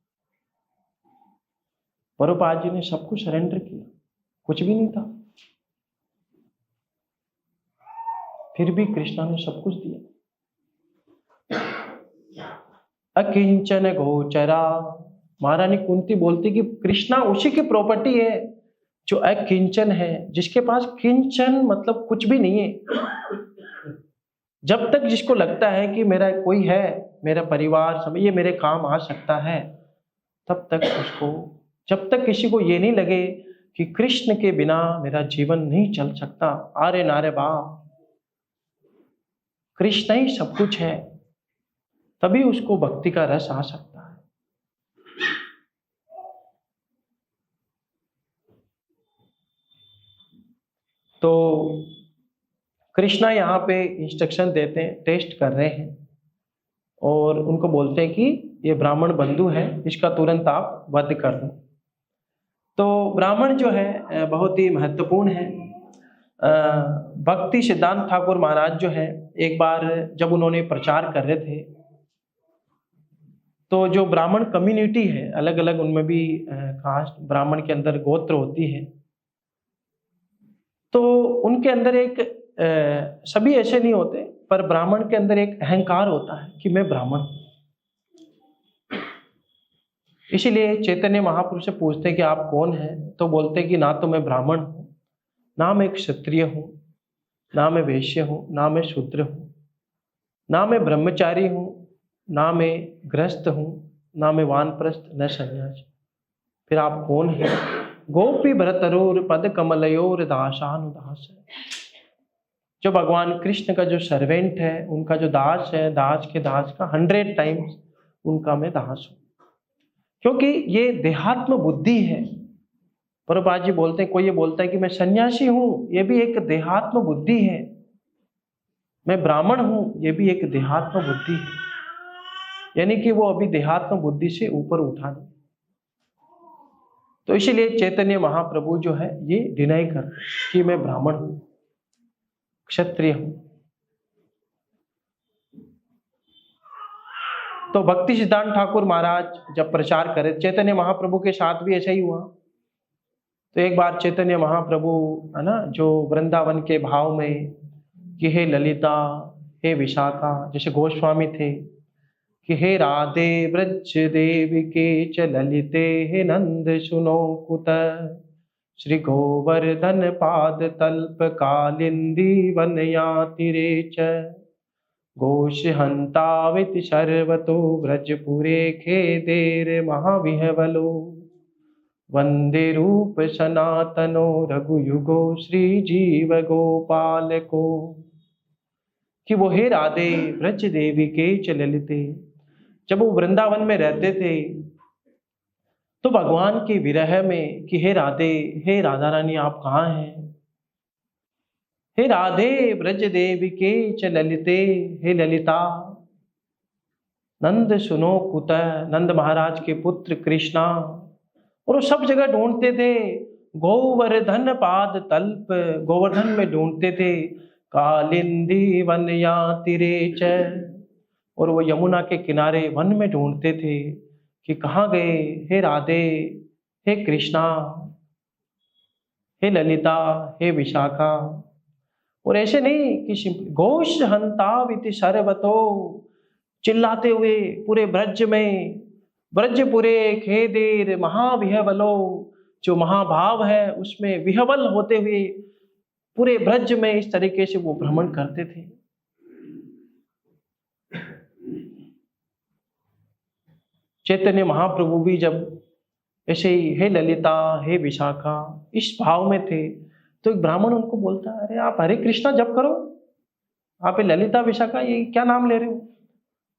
प्रभुपाद जी ने सब कुछ सरेंडर किया। कुछ भी नहीं था, फिर भी कृष्णा ने सब कुछ दिया। अकिंचन गोचरा, महारानी कुंती बोलती कि कृष्णा उसी की प्रॉपर्टी है जो अकिंचन है, जिसके पास किंचन मतलब कुछ भी नहीं है। जब तक जिसको लगता है कि मेरा कोई है, मेरा परिवार सब ये मेरे काम आ सकता है, तब तक उसको, जब तक किसी को ये नहीं लगे कि कृष्ण के बिना मेरा जीवन नहीं चल सकता, आरे नारे बाप, कृष्ण ही सब कुछ है, तभी उसको भक्ति का रस आ सकता है। तो कृष्णा यहाँ पे इंस्ट्रक्शन देते हैं, टेस्ट कर रहे हैं और उनको बोलते हैं कि ये ब्राह्मण बंधु है, इसका तुरंत आप वध कर दो। तो ब्राह्मण जो है बहुत ही महत्वपूर्ण है। भक्ति सिद्धांत ठाकुर महाराज जो है, एक बार जब उन्होंने प्रचार कर रहे थे, तो जो ब्राह्मण कम्युनिटी है, अलग अलग उनमें भी कास्ट ब्राह्मण के अंदर गोत्र होती है, तो उनके अंदर एक सभी ऐसे नहीं होते, पर ब्राह्मण के अंदर एक अहंकार होता है कि मैं ब्राह्मण हूं। इसीलिए चैतन्य महाप्रभु से पूछते हैं कि आप कौन हैं, तो बोलते हैं कि ना तो मैं ब्राह्मण हूं, ना मैं क्षत्रिय हूं, ना मैं वैश्य हूं, ना मैं शूद्र हूं, ना मैं ब्रह्मचारी हूं, ना मैं गृहस्थ हूं, ना मैं वानप्रस्थ, न सन्यासी। फिर आप कौन हैं? गोपी भरतरोर पद कमलयोर दासानुदास। जो भगवान कृष्ण का जो सर्वेंट है, उनका जो दास है, दास के दास का 100 टाइम्स उनका मैं दास हूं, क्योंकि ये देहात्म बुद्धि है। प्रभुपाद जी बोलते हैं, कोई ये बोलता है कि मैं सन्यासी हूं, ये भी एक देहात्म बुद्धि है। मैं ब्राह्मण हूं, ये भी एक देहात्म बुद्धि है, यानी कि वो अभी देहात्म बुद्धि से ऊपर उठा नहीं। तो इसीलिए चैतन्य महाप्रभु जो है ये डिनाई करते कि मैं ब्राह्मण हूं, क्षत्रिय हूं। तो भक्ति सिद्धांत ठाकुर महाराज जब प्रचार करे, चैतन्य महाप्रभु के साथ भी ऐसा ही हुआ। तो एक बार चैतन्य महाप्रभु है ना, जो वृंदावन के भाव में कि हे ललिता, हे विशाखा, जैसे गोस्वामी थे कि हे राधे ब्रज देविके च ललिते, हे नंद सुनो कुत, श्री गोवर्धन पाद तल्प कालिंदी वनयातिरे च, घोष हंतावित सर्वतो ब्रजपुरे खेदेर महाविहवलो, वंदे रूप सनातनो रघुयुगो श्री जीव गोपाल को। कि वो हे राधे ब्रज देवी के च ललिते, जब वो वृंदावन में रहते थे तो भगवान के विरह में कि हे राधे, हे राधा रानी आप कहाँ हैं, हे राधे ब्रज देवी के च ललिते, हे ललिता, नंद सुनो कुत, नंद महाराज के पुत्र कृष्णा। और वो सब जगह ढूंढते थे, गोवर्धन पाद तल्प, गोवर्धन में ढूंढते थे, कालिंदी वन या तिरे च, और वो यमुना के किनारे वन में ढूंढते थे कि कहाँ गए हे राधे, हे कृष्णा, हे ललिता, हे विशाखा। और ऐसे नहीं कि घोष हंताविति सर्वतो, चिल्लाते हुए पूरे ब्रज में, ब्रजपुरे खेदेर महाविहवलो, जो महाभाव है उसमें विहवल होते हुए पूरे ब्रज में इस तरीके से वो भ्रमण करते थे। चैतन्य महाप्रभु भी जब ऐसे ही हे ललिता, हे विशाखा इस भाव में थे, तो एक ब्राह्मण उनको बोलता, अरे आप हरे कृष्णा जप करो, आप ये ललिता विशाखा ये क्या नाम ले रहे हो।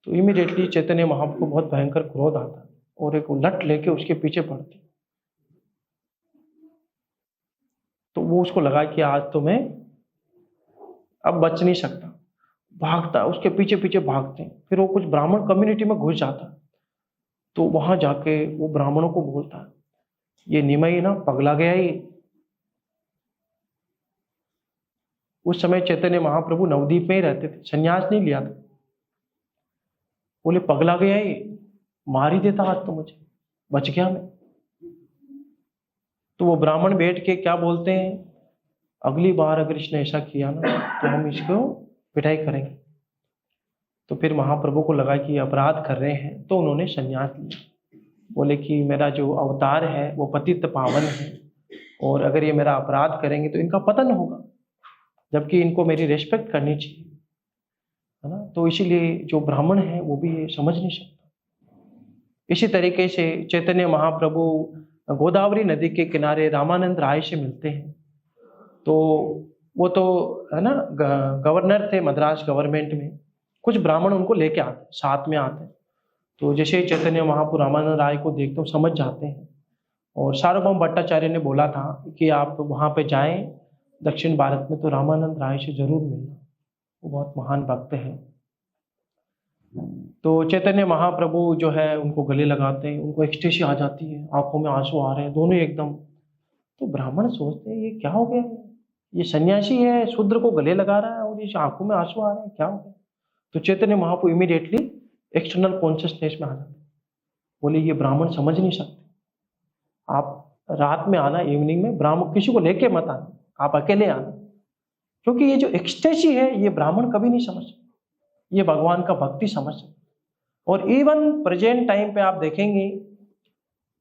तो इमीडिएटली चैतन्य महाप्रभु को बहुत भयंकर क्रोध आता और एक लट लेके उसके पीछे पड़ती। तो वो उसको लगा कि आज तो मैं अब बच नहीं सकता, भागता, उसके पीछे पीछे भागते। फिर वो कुछ ब्राह्मण कम्युनिटी में घुस जाता, तो वहां जाके वो ब्राह्मणों को बोलता, ये निमई ना पगला गया ही। उस समय चैतन्य महाप्रभु नवदीप में ही रहते थे, संन्यास नहीं लिया था। बोले पगला गया ही, मार ही देता आज तो मुझे, बच गया मैं। तो वो ब्राह्मण बैठ के क्या बोलते हैं, अगली बार अगर इसने ऐसा किया ना तो हम इसको पिटाई करेंगे। तो फिर महाप्रभु को लगा कि अपराध कर रहे हैं, तो उन्होंने संन्यास लिया। बोले कि मेरा जो अवतार है वो पतित पावन है, और अगर ये मेरा अपराध करेंगे तो इनका पतन होगा, जबकि इनको मेरी रिस्पेक्ट करनी चाहिए, है ना। तो इसीलिए जो ब्राह्मण है वो भी ये समझ नहीं सकता। इसी तरीके से चैतन्य महाप्रभु गोदावरी नदी के किनारे रामानंद राय से मिलते हैं। तो वो तो है ना गवर्नर थे मद्रास गवर्नमेंट में, कुछ ब्राह्मण उनको लेके आते, साथ में आते हैं। तो जैसे ही चैतन्य महाप्रभु रामानंद राय को देखते हो समझ जाते हैं, और सार्वभौम भट्टाचार्य ने बोला था कि आप वहाँ पे जाएं दक्षिण भारत में तो रामानंद राय से जरूर मिलना, वो बहुत महान भक्त है। तो चैतन्य महाप्रभु जो है उनको गले लगाते हैं, उनको एक्सटेसी आ जाती है, आंखों में आंसू आ रहे हैं दोनों एकदम। तो ब्राह्मण सोचते हैं ये क्या हो गया, ये सन्यासी है, शूद्र को गले लगा रहा है और ये आंखों में आंसू आ रहे हैं, क्या हो गया। तो Chaitanya Mahaprabhu immediately external consciousness में आ जाते, बोले ये ब्राह्मण समझ नहीं सकते, आप रात में आना, इवनिंग में, ब्राह्मण किसी को लेके मत आना, आप अकेले आना, क्योंकि ये जो एक्सटेसी है ये ब्राह्मण कभी नहीं समझ सकते, ये भगवान का भक्ति समझ सकते। और इवन प्रेजेंट टाइम पे आप देखेंगे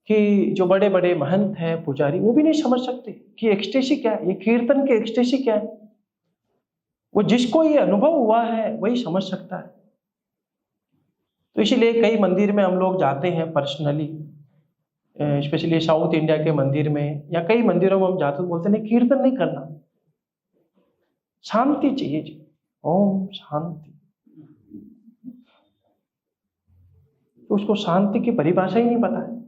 कि जो बड़े बड़े महंत हैं, पुजारी, वो भी नहीं समझ सकते कि एक्सटेसी क्या है, ये कीर्तन के एक्सटेसी क्या है। वो जिसको ये अनुभव हुआ है वही समझ सकता है। तो इसीलिए कई मंदिर में हम लोग जाते हैं पर्सनली, स्पेशली साउथ इंडिया के मंदिर में या कई मंदिरों में हम जाते बोलते हैं कीर्तन नहीं करना, शांति चाहिए जी, ओम शांति। तो उसको शांति की परिभाषा ही नहीं पता है,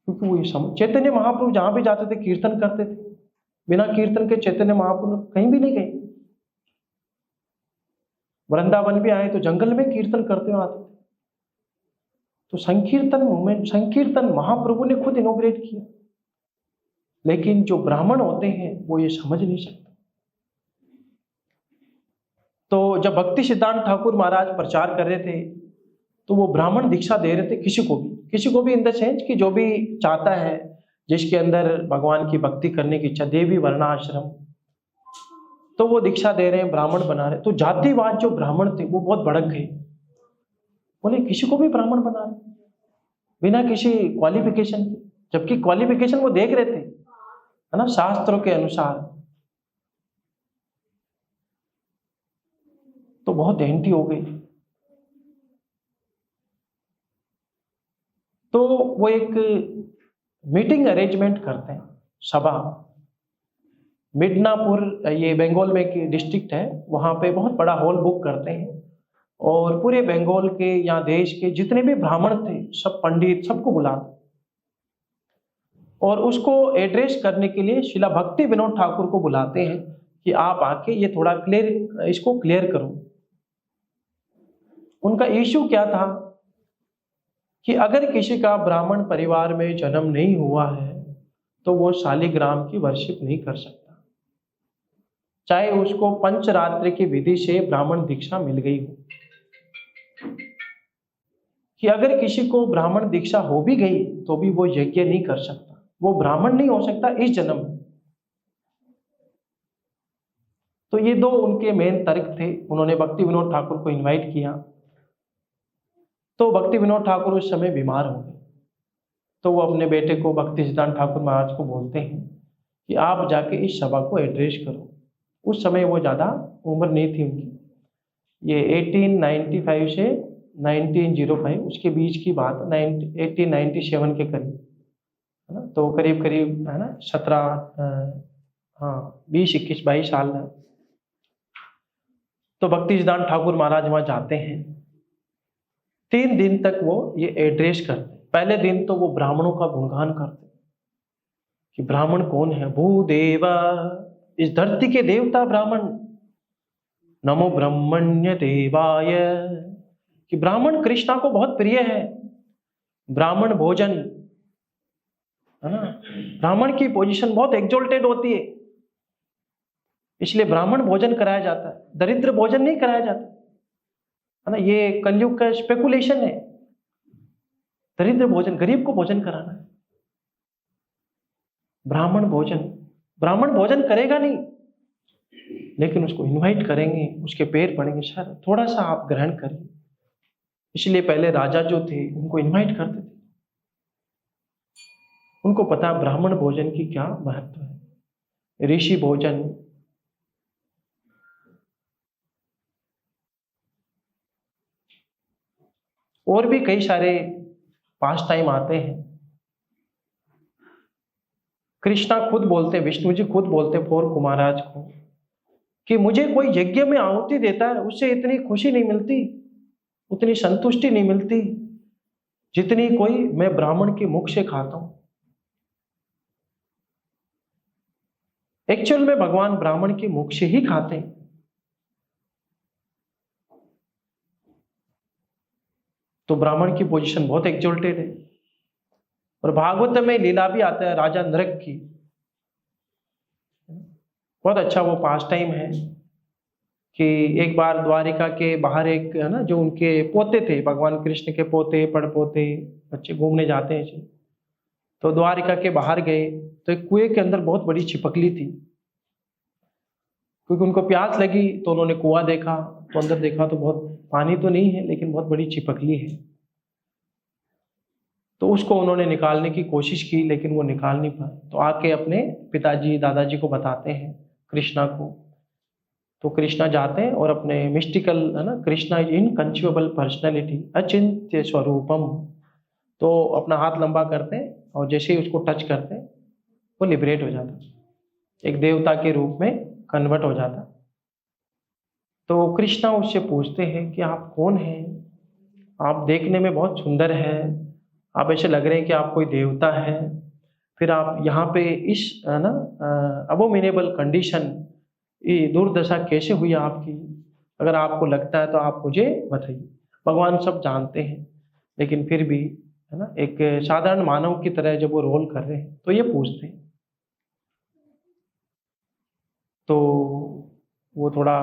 क्योंकि वो ये चैतन्य महाप्रभु जहां भी जाते थे कीर्तन करते थे, बिना कीर्तन के चैतन्य महाप्रभु कहीं भी नहीं गए। वृंदावन भी आए तो जंगल में कीर्तन करते हुए आते थे। तो संकीर्तन मूवमेंट, संकीर्तन महाप्रभु ने खुद इनोग्रेट किया, लेकिन जो ब्राह्मण होते हैं वो ये समझ नहीं सकते। तो जब भक्ति सिद्धांत ठाकुर महाराज प्रचार कर रहे थे तो वो ब्राह्मण दीक्षा दे रहे थे किसी को भी इन द सेंस कि जो भी चाहता है, जिसके अंदर भगवान की भक्ति करने की इच्छा, देवी वर्णाश्रम, तो वो दीक्षा दे रहे हैं, ब्राह्मण बना रहे। तो जातिवाद जो ब्राह्मण थे वो बहुत भड़क गए, बोले किसी को भी ब्राह्मण बना रहे बिना किसी क्वालिफिकेशन के, जबकि क्वालिफिकेशन वो देख रहे थे, है ना, शास्त्रों के अनुसार। तो बहुत एंटी हो गई। तो वो एक मीटिंग अरेंजमेंट करते हैं, सभा, मिदनापुर, ये बंगाल में एक डिस्ट्रिक्ट है, वहाँ पे बहुत बड़ा हॉल बुक करते हैं, और पूरे बंगाल के या देश के जितने भी ब्राह्मण थे, सब पंडित, सबको बुलाते, और उसको एड्रेस करने के लिए शिला भक्ति विनोद ठाकुर को बुलाते हैं कि आप आके ये थोड़ा इसको क्लियर करो। उनका इश्यू क्या था कि अगर किसी का ब्राह्मण परिवार में जन्म नहीं हुआ है तो वो शालिग्राम की वर्शिप नहीं कर सकता, चाहे उसको पंचरात्रि की विधि से ब्राह्मण दीक्षा मिल गई हो। कि अगर किसी को ब्राह्मण दीक्षा हो भी गई तो भी वो यज्ञ नहीं कर सकता, वो ब्राह्मण नहीं हो सकता इस जन्म में। तो ये दो उनके मेन तर्क थे। उन्होंने भक्ति विनोद ठाकुर को इनवाइट किया, तो भक्ति विनोद ठाकुर उस समय बीमार हो गए। तो वो अपने बेटे को भक्ति सिद्धांत ठाकुर महाराज को बोलते हैं कि आप जाके इस सभा को एड्रेस करो। उस समय वो ज़्यादा उम्र नहीं थी उनकी, ये 1895 से 1905 उसके बीच की बात, 1897 के करीब, है ना। तो करीब करीब, है ना, 20, 21, 22 साल है। तो भक्ति सिद्धांत ठाकुर महाराज वहाँ जाते हैं, 3 दिन तक वो ये एड्रेस करते। पहले दिन तो वो ब्राह्मणों का गुणगान करते कि ब्राह्मण कौन है, भूदेवा, इस धरती के देवता ब्राह्मण, नमो ब्रह्मण्य देवाय, कि ब्राह्मण कृष्णा को बहुत प्रिय है, ब्राह्मण भोजन, है ना, ब्राह्मण की पोजीशन बहुत एक्सोल्टेड होती है, इसलिए ब्राह्मण भोजन कराया जाता है, दरिद्र भोजन नहीं कराया जाता, है ना। ये कलयुग का स्पेकुलेशन है दरिद्र भोजन, गरीब को भोजन कराना है। ब्राह्मण भोजन करेगा नहीं, लेकिन उसको इनवाइट करेंगे, उसके पैर पड़ेंगे, सर थोड़ा सा आप ग्रहण करिए। इसलिए पहले राजा जो थे उनको इनवाइट करते थे, उनको पता ब्राह्मण भोजन की क्या महत्व है। ऋषि भोजन, और भी कई सारे पास टाइम आते हैं। कृष्णा खुद बोलते हैं, विष्णु जी खुद बोलते हैं फोर कुमाराज को कि मुझे कोई यज्ञ में आहुति देता है, उससे इतनी खुशी नहीं मिलती, उतनी संतुष्टि नहीं मिलती जितनी कोई मैं ब्राह्मण के मुख से खाता हूं। एक्चुअल में भगवान ब्राह्मण के मुख से ही खाते हैं। तो ब्राह्मण की पोजीशन बहुत एक्सॉल्टेड है। और भागवत में लीला भी आता है राजा नरक की, बहुत अच्छा वो पास टाइम है कि एक बार द्वारिका के बाहर एक है ना, जो उनके पोते थे, भगवान कृष्ण के पोते पड़पोते बच्चे घूमने जाते हैं, तो द्वारिका के बाहर गए तो एक कुएं के अंदर बहुत बड़ी छिपकली थी। क्योंकि उनको प्यास लगी तो उन्होंने कुआं देखा, तो अंदर देखा तो बहुत पानी तो नहीं है, लेकिन बहुत बड़ी छिपकली है। तो उसको उन्होंने निकालने की कोशिश की, लेकिन वो निकाल नहीं पाए। तो आके अपने पिताजी दादाजी को बताते हैं, कृष्णा को। तो कृष्णा जाते हैं और अपने मिस्टिकल है ना, कृष्णा इज इनकंसीवेबल पर्सनैलिटी अचिंत्य स्वरूपम, तो अपना हाथ लंबा करते हैं और जैसे ही उसको टच करते हैं वो लिबरेट हो जाता है, एक देवता के रूप में कन्वर्ट हो जाता। तो कृष्णा उससे पूछते हैं कि आप कौन हैं, आप देखने में बहुत सुंदर है, आप ऐसे लग रहे हैं कि आप कोई देवता है, फिर आप यहाँ पे इस है ना अबोमिनेबल कंडीशन, ये दुर्दशा कैसे हुई आपकी, अगर आपको लगता है तो आप मुझे बताइए। भगवान सब जानते हैं, लेकिन फिर भी है ना एक साधारण मानव की तरह जब वो रोल कर रहे हैं तो ये पूछते हैं। तो वो थोड़ा,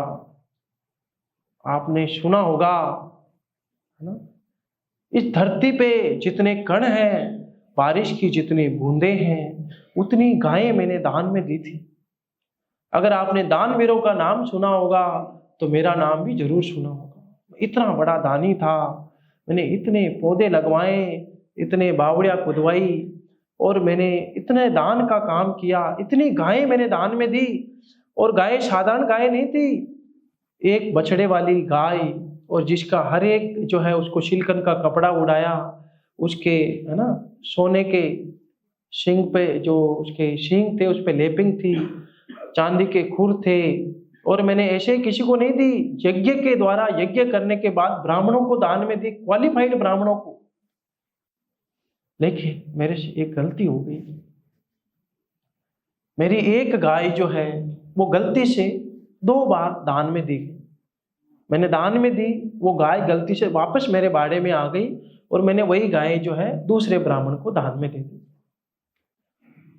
आपने सुना होगा है ना, इस धरती पे जितने कण हैं, बारिश की जितनी बूंदें हैं, उतनी गायें मैंने दान में दी थी। अगर आपने दानवीरों का नाम सुना होगा तो मेरा नाम भी जरूर सुना होगा। इतना बड़ा दानी था, मैंने इतने पौधे लगवाए, इतने बावड़ियां खुदवाई, और मैंने इतने दान का काम किया, इतनी गायें मैंने दान में दी। और गाय साधारण गाय नहीं थी, एक बछड़े वाली गाय, और जिसका हर एक जो है उसको शिलकन का कपड़ा उड़ाया, उसके है ना सोने के सींग पे जो उसके सींग थे उस पे लेपिंग थी, चांदी के खुर थे। और मैंने ऐसे किसी को नहीं दी, यज्ञ के द्वारा, यज्ञ करने के बाद ब्राह्मणों को दान में दी, क्वालिफाइड ब्राह्मणों को। लेकिन मेरे से एक गलती हो गई, मेरी एक गाय जो है वो गलती से 2 बार दान में दी गई। मैंने दान में दी, वो गाय गलती से वापस मेरे बाड़े में आ गई, और मैंने वही गाय जो है दूसरे ब्राह्मण को दान में दे दी।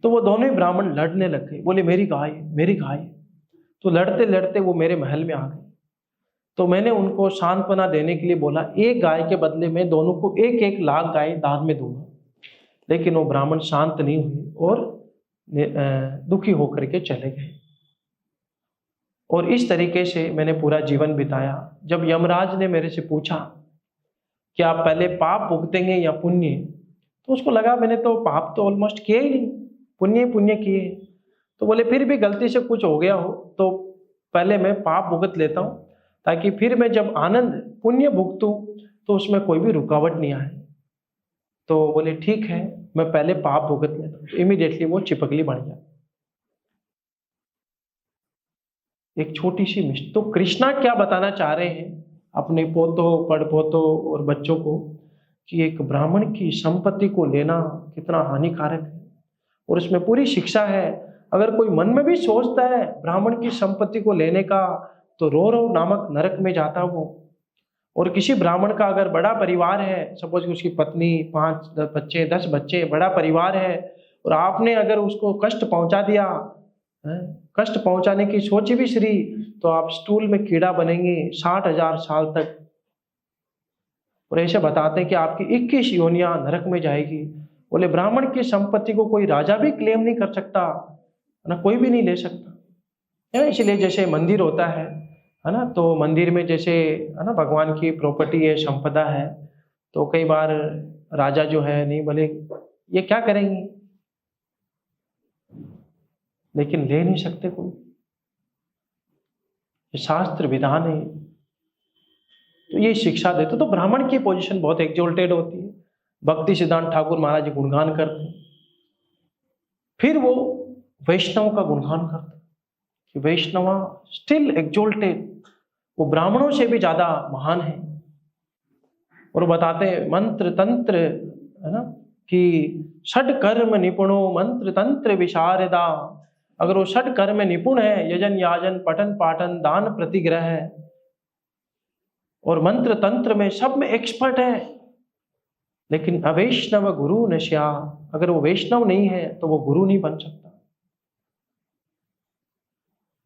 तो वो दोनों ही ब्राह्मण लड़ने लग गए, बोले मेरी गाय मेरी गाय। तो लड़ते लड़ते वो मेरे महल में आ गए। तो मैंने उनको सांत्वना देने के लिए बोला, एक गाय के बदले में दोनों को 1-1 लाख गाय दान में दूंगा। लेकिन वो ब्राह्मण शांत नहीं हुए और दुखी होकर के चले गए। और इस तरीके से मैंने पूरा जीवन बिताया। जब यमराज ने मेरे से पूछा कि आप पहले पाप भुगतेंगे या पुण्य, तो उसको लगा मैंने तो पाप तो ऑलमोस्ट किए ही नहीं, पुण्य ही पुण्य किए। तो बोले फिर भी गलती से कुछ हो गया हो तो पहले मैं पाप भुगत लेता हूँ, ताकि फिर मैं जब आनंद पुण्य भुगतूं तो उसमें कोई भी रुकावट नहीं आए। तो बोले ठीक है, मैं पहले पाप भुगत लेता हूँ। इमीडिएटली वो चिपकली बढ़ गया। एक छोटी सी मिस्ट। तो कृष्णा क्या बताना चाह रहे हैं अपने पोतों पड़पोतों और बच्चों को, कि एक ब्राह्मण की संपत्ति को लेना कितना हानिकारक है, और इसमें पूरी शिक्षा है। अगर कोई मन में भी सोचता है ब्राह्मण की संपत्ति को लेने का, तो रो रो नामक नरक में जाता वो। और किसी ब्राह्मण का अगर बड़ा परिवार है, सपोज उसकी पत्नी 5-10 बच्चे 10 बच्चे, बड़ा परिवार है, और आपने अगर उसको कष्ट पहुंचा दिया, कष्ट पहुंचाने की सोची भी श्री, तो आप स्टूल में कीड़ा बनेंगे 60,000 साल तक। और ऐसे बताते हैं कि आपकी 21 योनियां नरक में जाएगी। बोले ब्राह्मण की संपत्ति को कोई राजा भी क्लेम नहीं कर सकता, है ना, कोई भी नहीं ले सकता, है ना। इसलिए जैसे मंदिर होता है ना, तो मंदिर में जैसे, है ना, भगवान की प्रॉपर्टी है, संपदा है, तो कई बार राजा जो है नहीं बोले ये क्या करेंगे, लेकिन ले नहीं सकते कोई, ये शास्त्र विधान है। तो ये शिक्षा देते तो ब्राह्मण की पोजीशन बहुत एक्सोल्टेड होती है। भक्ति सिद्धांत ठाकुर महाराज गुणगान करते हैं, फिर वो वैष्णव का गुणगान करते हैं कि वैष्णव स्टिल एक्सोल्टेड, वो ब्राह्मणों से भी ज्यादा महान है। और बताते हैं मंत्र तंत्र, है ना, कि षड कर्म निपुणो मंत्र तंत्र विशारदा। अगर वो षड कर्म निपुण है, यजन याजन पठन पाठन दान प्रतिग्रह और मंत्र तंत्र में सब में एक्सपर्ट है, लेकिन अवैष्णव गुरु नश्या, अगर वो वैष्णव नहीं है तो वो गुरु नहीं बन सकता।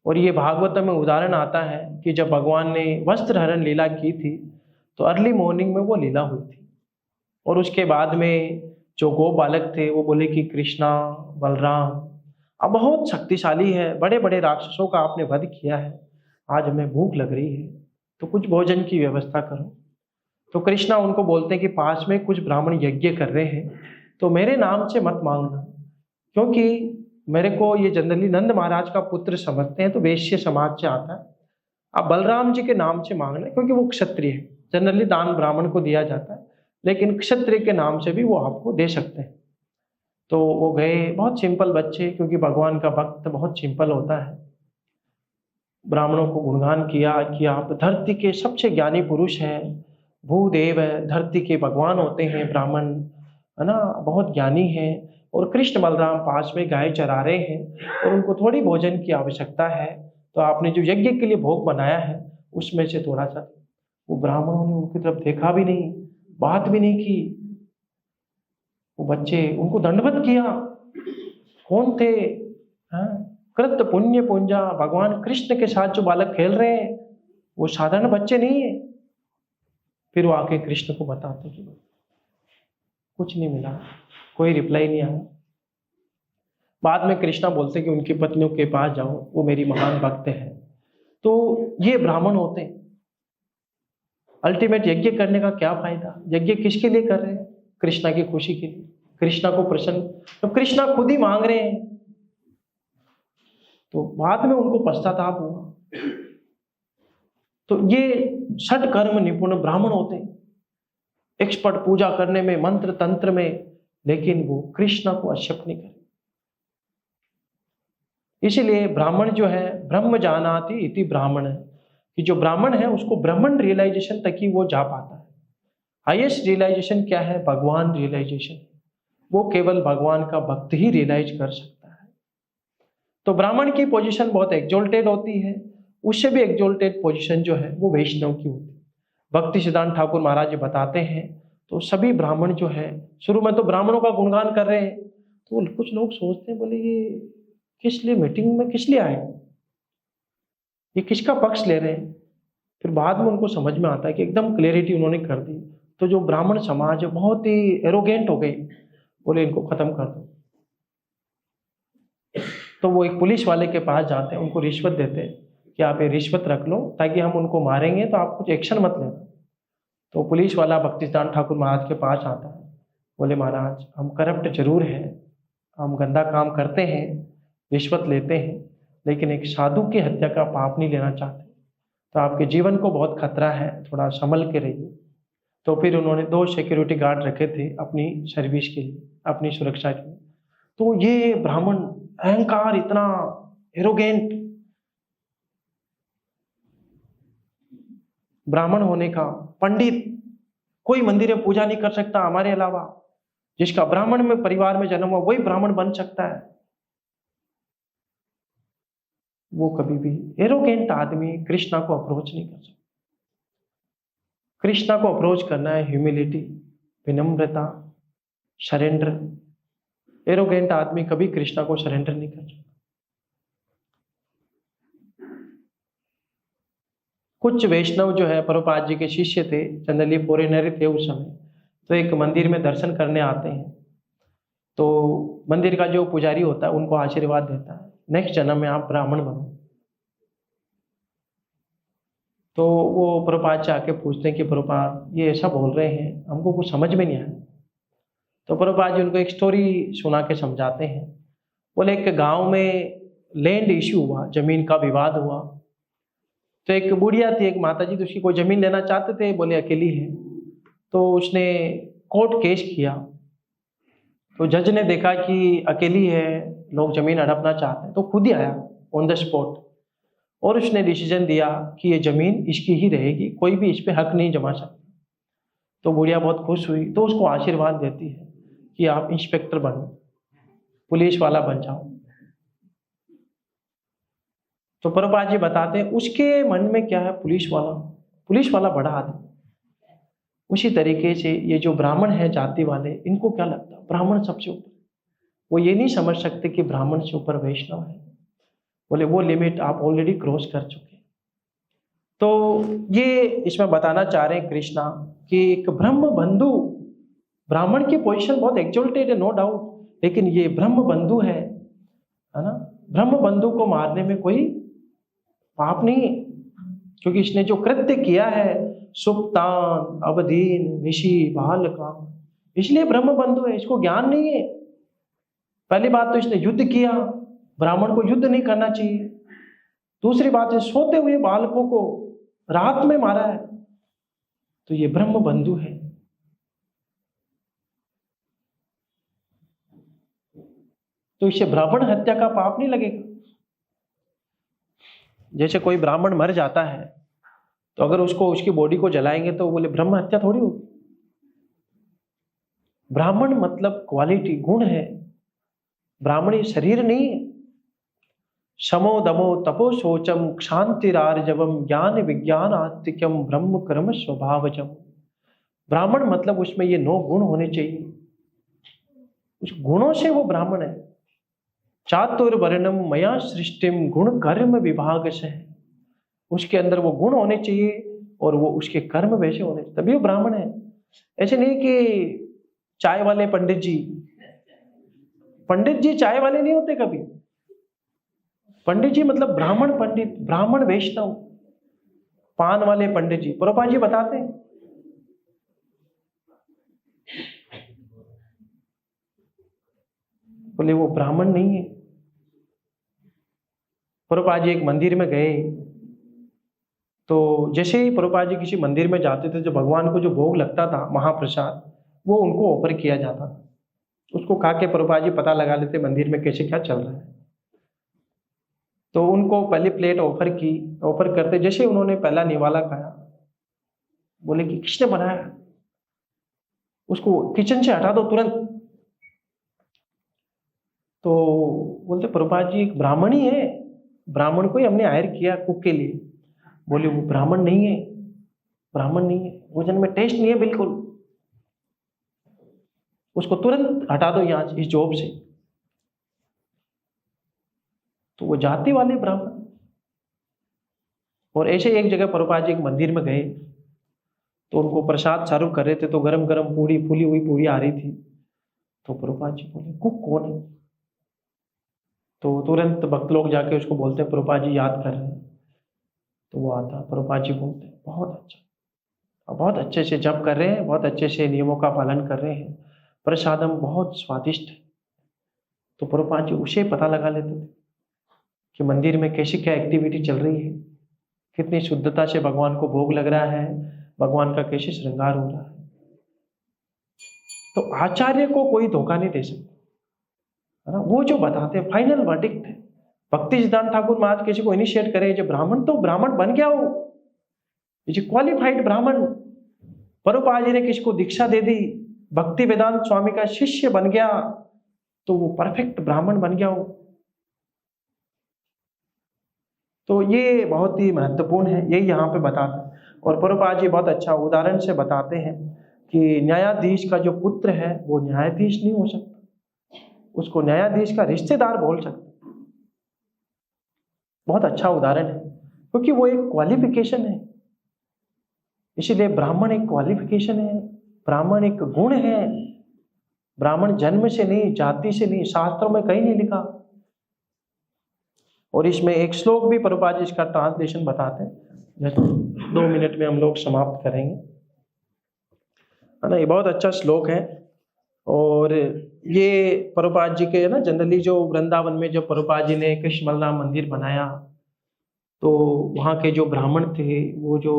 और ये भागवत में उदाहरण आता है कि जब भगवान ने वस्त्र हरण लीला की थी तो अर्ली मॉर्निंग में वो लीला हुई थी, और उसके बाद में जो गो बालक थे वो बोले कि कृष्णा बलराम अब बहुत शक्तिशाली है, बड़े बड़े राक्षसों का आपने वध किया है, आज हमें भूख लग रही है तो कुछ भोजन की व्यवस्था करो। तो कृष्णा उनको बोलते हैं कि पास में कुछ ब्राह्मण यज्ञ कर रहे हैं, तो मेरे नाम से मत मांगना, क्योंकि मेरे को ये जनरली नंद महाराज का पुत्र समझते हैं, तो वैश्य समाज से आता है। आप बलराम जी के नाम से मांगना, क्योंकि वो क्षत्रिय है, जनरली दान ब्राह्मण को दिया जाता है, लेकिन क्षत्रिय के नाम से भी वो आपको दे सकते हैं। तो वो गए, बहुत सिंपल बच्चे, क्योंकि भगवान का भक्त बहुत सिंपल होता है। ब्राह्मणों को गुणगान किया कि आप धरती के सबसे ज्ञानी पुरुष हैं, भूदेव है, धरती के भगवान होते हैं ब्राह्मण, है ना, बहुत ज्ञानी हैं। और कृष्ण बलराम पास में गाय चरा रहे हैं और उनको थोड़ी भोजन की आवश्यकता है, तो आपने जो यज्ञ के लिए भोग बनाया है उसमें से थोड़ा सा। वो ब्राह्मणों ने उनकी तरफ देखा भी नहीं, बात भी नहीं की। वो बच्चे उनको दंडवत किया। कौन थे? हाँ, कृत पुण्य पुंजा, भगवान कृष्ण के साथ जो बालक खेल रहे हैं वो साधारण बच्चे नहीं है। फिर वो आके कृष्ण को बताते कि कुछ नहीं मिला, कोई रिप्लाई नहीं आया। बाद में कृष्णा बोलते कि उनकी पत्नियों के पास जाओ, वो मेरी महान भक्त है। तो ये ब्राह्मण होते हैं। अल्टीमेट यज्ञ करने का क्या फायदा? यज्ञ किसके लिए कर रहे हैं? कृष्णा की खुशी के लिए, कृष्णा को प्रसन्न, तो कृष्णा खुद ही मांग रहे हैं। तो बाद में उनको पश्चाताप हुआ। तो ये षट कर्म निपुण ब्राह्मण होते हैं, एक्सपर्ट पूजा करने में, मंत्र तंत्र में, लेकिन वो कृष्णा को एक्सेप्ट नहीं करते। इसीलिए ब्राह्मण जो है ब्रह्म जानाति इति ब्राह्मण है, कि जो ब्राह्मण है उसको ब्राह्मण रियलाइजेशन तक ही वो जा पाता है। हाईएस्ट रियलाइजेशन क्या है? भगवान रियलाइजेशन। वो केवल भगवान का भक्त ही रियलाइज कर सकता है। तो ब्राह्मण की पोजीशन बहुत एक्सोल्टेड होती है, उससे भी एक्सोल्टेड पोजीशन जो है वो वैष्णव की होती है। भक्ति सिद्धांत ठाकुर महाराज जी बताते हैं, तो सभी ब्राह्मण जो है शुरू में तो ब्राह्मणों का गुणगान कर रहे हैं, तो कुछ लोग सोचते हैं, बोले ये किस लिए मीटिंग में किस लिए आए, ये किसका पक्ष ले रहे हैं। फिर बाद में उनको समझ में आता है कि एकदम क्लियरिटी उन्होंने कर दी। तो जो ब्राह्मण समाज है बहुत ही एरोगेंट हो गई, बोले इनको खत्म कर दो। तो वो एक पुलिस वाले के पास जाते हैं, उनको रिश्वत देते हैं कि आप ये रिश्वत रख लो, ताकि हम उनको मारेंगे तो आप कुछ एक्शन मत लेना। तो पुलिस वाला भक्ति सिद्धांत ठाकुर महाराज के पास आता है, बोले महाराज हम करप्ट जरूर हैं, हम गंदा काम करते हैं, रिश्वत लेते हैं, लेकिन एक साधु की हत्या का पाप नहीं लेना चाहते, तो आपके जीवन को बहुत खतरा है, थोड़ा संभल के रहिए। तो फिर उन्होंने 2 सिक्योरिटी गार्ड रखे थे अपनी सर्विस के लिए, अपनी सुरक्षा के लिए। तो ये ब्राह्मण अहंकार, इतना एरोगेंट ब्राह्मण होने का, पंडित कोई मंदिर में पूजा नहीं कर सकता हमारे अलावा, जिसका ब्राह्मण में परिवार में जन्म हुआ वही ब्राह्मण बन सकता है। वो कभी भी एरोगेंट आदमी कृष्णा को अप्रोच नहीं कर सकता। कृष्णा को अप्रोच करना है ह्यूमिलिटी, विनम्रता, सरेंडर। एरोगेंट आदमी कभी कृष्णा को सरेंडर नहीं कर सकता। कुछ वैष्णव जो है प्रभुपाद जी के शिष्य थे, जनरली फॉरेनर थे उस समय, तो एक मंदिर में दर्शन करने आते हैं। तो मंदिर का जो पुजारी होता है उनको आशीर्वाद देता है, नेक्स्ट जन्म में आप ब्राह्मण बनो। तो वो प्रभुपाद से आके पूछते हैं कि प्रभुपाद ये ऐसा बोल रहे हैं, हमको कुछ समझ में नहीं आया। तो प्रभुपाद जी उनको एक स्टोरी सुना के समझाते हैं। बोले एक गांव में लैंड इश्यू हुआ, जमीन का विवाद हुआ। तो एक बुढ़िया थी, एक माता जी, तो उसकी कोई जमीन लेना चाहते थे, बोले अकेली है। तो उसने कोर्ट केस किया। तो जज ने देखा कि अकेली है, लोग जमीन हड़पना चाहते हैं, तो खुद ही आया ऑन द स्पॉट और उसने डिसीजन दिया कि ये जमीन इसकी ही रहेगी, कोई भी इस पे हक नहीं जमा सकता। तो बुढ़िया बहुत खुश हुई, तो उसको आशीर्वाद देती है कि आप इंस्पेक्टर बनो, पुलिस वाला बन जाओ। तो प्रभुपाद जी बताते हैं उसके मन में क्या है, पुलिस वाला बड़ा आदमी। उसी तरीके से ये जो ब्राह्मण है जाति वाले, इनको क्या लगता है ब्राह्मण सबसे ऊपर। वो ये नहीं समझ सकते कि ब्राह्मण से ऊपर वैष्णव है। बोले वो लिमिट आप ऑलरेडी क्रॉस कर चुके। तो ये इसमें बताना चाह रहे हैं कृष्णा कि एक ब्रह्म बंधु, ब्राह्मण की पोजीशन बहुत एक्सल्टेड है नो डाउट, लेकिन ये ब्रह्म बंधु है ना। ब्रह्म बंधु को मारने में कोई पाप नहीं है, क्योंकि इसने जो कृत्य किया है सुप्तान अवधीन निशी बाल काम, इसलिए ब्रह्म बंधु है। इसको ज्ञान नहीं है। पहली बात तो इसने युद्ध किया, ब्राह्मण को युद्ध नहीं करना चाहिए। दूसरी बात है सोते हुए बालकों को रात में मारा है, तो ये ब्रह्म बंधु है। तो इसे ब्राह्मण हत्या का पाप नहीं लगेगा। जैसे कोई ब्राह्मण मर जाता है तो अगर उसको उसकी बॉडी को जलाएंगे तो बोले ब्रह्म हत्या थोड़ी होगी। ब्राह्मण मतलब क्वालिटी, गुण है। ब्राह्मणी शरीर नहीं है। शमो दमो तपो शोचम क्षांतिरार्जवम ज्ञान विज्ञान आस्तिक्यम ब्रह्म कर्म स्वभावजम। ब्राह्मण मतलब उसमें ये 9 गुण होने चाहिए। उस गुणों से वो ब्राह्मण है। चातुर्वर्णम मया सृष्टिम गुण कर्म विभाग से, उसके अंदर वो गुण होने चाहिए और वो उसके कर्म वैसे होने चाहिए, तभी वो ब्राह्मण है। ऐसे नहीं कि चाय वाले पंडित जी चाय वाले नहीं होते कभी। पंडित जी मतलब ब्राह्मण पंडित, ब्राह्मण वैष्णव। पान वाले पंडित जी, प्रभुपाद जी बताते हैं। बोले वो ब्राह्मण नहीं है। प्रभुपाद जी एक मंदिर में गए, तो जैसे ही प्रभुपाद जी किसी मंदिर में जाते थे, जो भगवान को जो भोग लगता था महाप्रसाद, वो उनको ऑफर किया जाता था। उसको खा के प्रभुपाद जी पता लगा लेते मंदिर में कैसे क्या चल रहा है। तो उनको पहली प्लेट ऑफर की, ऑफर करते जैसे उन्होंने पहला निवाला खाया, बोले कि किसने बनाया, उसको किचन से हटा दो तुरंत। तो बोलते प्रभुपाद जी एक ब्राह्मण ही है, ब्राह्मण को ही हमने हायर किया कुक के लिए। बोले वो ब्राह्मण नहीं है, ब्राह्मण नहीं है, भोजन में टेस्ट नहीं है बिल्कुल, उसको तुरंत हटा दो यहाँ इस जॉब से। तो वो जाति वाले ब्राह्मण। और ऐसे एक जगह प्रभुपाद जी एक मंदिर में गए, तो उनको प्रसाद सर्व कर रहे थे, तो गरम गरम पूड़ी, फूली हुई पूड़ी आ रही थी। तो प्रभुपाद जी बोले कुक कौन है। तो तुरंत भक्त लोग जाके उसको बोलते हैं प्रभुपाद जी याद कर रहे हैं। तो वो आता, प्रभुपाद जी बोलते हैं बहुत अच्छा, और बहुत अच्छे से जप कर रहे हैं, बहुत अच्छे से नियमों का पालन कर रहे हैं, प्रसादम बहुत स्वादिष्ट है। तो प्रभुपाद जी उसे पता लगा लेते थे कि मंदिर में कैसी क्या एक्टिविटी चल रही है, कितनी शुद्धता से भगवान को भोग लग रहा है, भगवान का कैसे श्रृंगार हो रहा है। तो आचार्य को कोई धोखा नहीं दे सकता, है ना। वो जो बताते हैं फाइनल वर्डिक्ट है। भक्ति सिद्धांत ठाकुर महाराज किसी को इनिशिएट करे, जो ब्राह्मण तो ब्राह्मण बन गया, वो क्वालिफाइड ब्राह्मण। प्रभुपाद जी ने किसको दीक्षा दे दी, भक्ति वेदांत स्वामी का शिष्य बन गया, तो वो परफेक्ट ब्राह्मण बन गया हो। तो ये बहुत ही महत्वपूर्ण है, यही यहाँ पे बताते हैं। और प्रभुपाद जी बहुत अच्छा उदाहरण से बताते हैं कि न्यायाधीश का जो पुत्र है वो न्यायाधीश नहीं हो सकता, उसको न्यायाधीश का रिश्तेदार बोल सकते। बहुत अच्छा उदाहरण है, क्योंकि वो एक क्वालिफिकेशन है। इसीलिए ब्राह्मण एक क्वालिफिकेशन है, ब्राह्मण एक गुण है। ब्राह्मण जन्म से नहीं, जाति से नहीं, शास्त्रों में कहीं नहीं लिखा। और इसमें एक श्लोक भी प्रभुपाद जी इसका ट्रांसलेशन बताते हैं, 2 मिनट में हम लोग समाप्त करेंगे, है ना। ये बहुत अच्छा श्लोक है। और ये प्रभुपाद जी के ना, जनरली जो वृंदावन में जब प्रभुपाद जी ने कृष्ण बलराम मंदिर बनाया, तो वहाँ के जो ब्राह्मण थे, वो जो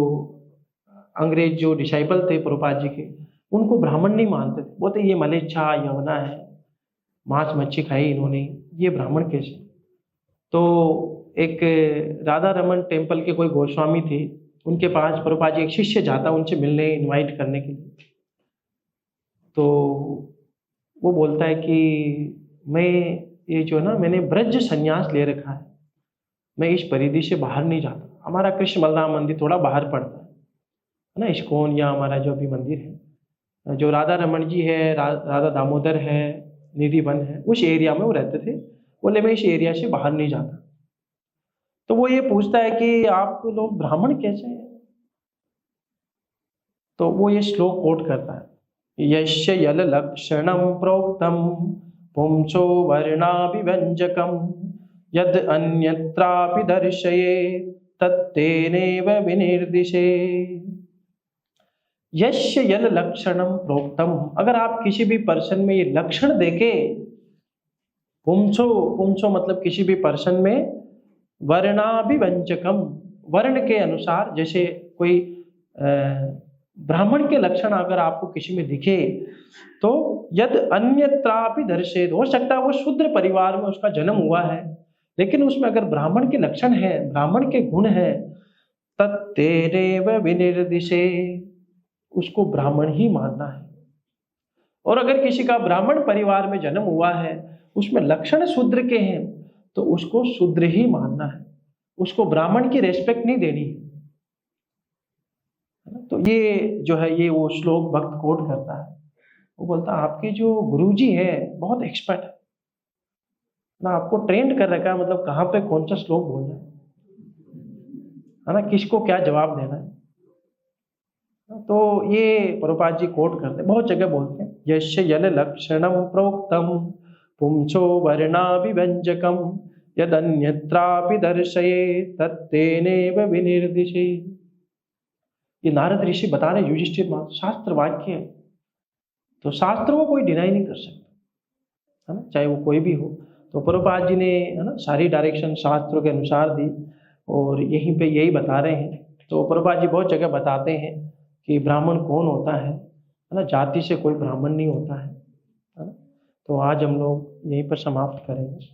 अंग्रेज जो डिसाइपल थे प्रभुपाद जी के, उनको ब्राह्मण नहीं मानते थे। बोलते ये मलेच्छा यवना है, मांस मच्छी खाई इन्होंने, ये ब्राह्मण कैसे। तो एक राधा रमन टेम्पल के कोई गोस्वामी थे, उनके पास प्रभुपाद जी एक शिष्य जाता उनसे मिलने, इनवाइट करने के लिए। तो वो बोलता है कि मैं ये जो ना, मैंने ब्रज संन्यास ले रखा है, मैं इस परिधि से बाहर नहीं जाता। हमारा कृष्ण बलराम मंदिर थोड़ा बाहर पड़ता है ना, इस्कॉन या हमारा जो भी मंदिर है, जो राधा रमन जी है, राधा दामोदर है, निधि वन है, उस एरिया में वो रहते थे। बोले मैं इस एरिया से बाहर नहीं जाता। तो वो ये पूछता है कि आप लोग ब्राह्मण कैसे हैं। तो वो ये श्लोक कोट करता है, यस्य यल लक्षणम प्रोक्तम पुंसो वर्णाभिव्यंजकम यद अन्यत्रापि दर्शये तत्तेनेव विनिर्दिशे। यस्य यल लक्षणम प्रोक्तम, अगर आप किसी भी पर्सन में ये लक्षण देखे, पुंसो मतलब किसी भी पर्सन में, वर्णाभिव्यंजकम वर्ण के अनुसार, जैसे कोई ब्राह्मण के लक्षण अगर आपको किसी में दिखे, तो यद अन्यत्रापि दर्शेत, हो सकता है वो शूद्र परिवार में उसका जन्म हुआ है, लेकिन उसमें अगर ब्राह्मण के लक्षण है, ब्राह्मण के गुण है, तत्तेनेव विनिर्दिशे, उसको ब्राह्मण ही मानना है। और अगर किसी का ब्राह्मण परिवार में जन्म हुआ है, उसमें लक्षण शूद्र के हैं, तो उसको शूद्र ही मानना है, उसको ब्राह्मण की रेस्पेक्ट नहीं देनी है। तो ये जो है, ये वो श्लोक भक्त कोट करता है। वो बोलता है आपके जो गुरुजी है बहुत एक्सपर्ट है ना, आपको ट्रेंड कर रखा है, मतलब कहाँ पे कौन सा श्लोक बोलना है ना, किसको क्या जवाब देना है। तो ये प्रभुपाद जी कोट करते हैं, बहुत जगह बोलते हैं, यस्य यल लक्षणम प्रोक्तम पुंसो वर्णाभिव्यंजकम यदन्यत्रापि दर्शये तत्तेनेव विनिर्दिशे। ये नारद ऋषि बता रहे युधिष्ठिर महाराज, शास्त्र वाक्य है, तो शास्त्र को कोई डिनाई नहीं कर सकता, है ना, चाहे वो कोई भी हो। तो प्रभुपाद जी ने, है ना, सारी डायरेक्शन शास्त्रों के अनुसार दी, और यहीं पे यही बता रहे हैं। तो प्रभुपाद जी बहुत जगह बताते हैं कि ब्राह्मण कौन होता है ना, जाति से कोई ब्राह्मण नहीं होता है ना। तो आज हम लोग यहीं पर समाप्त करेंगे।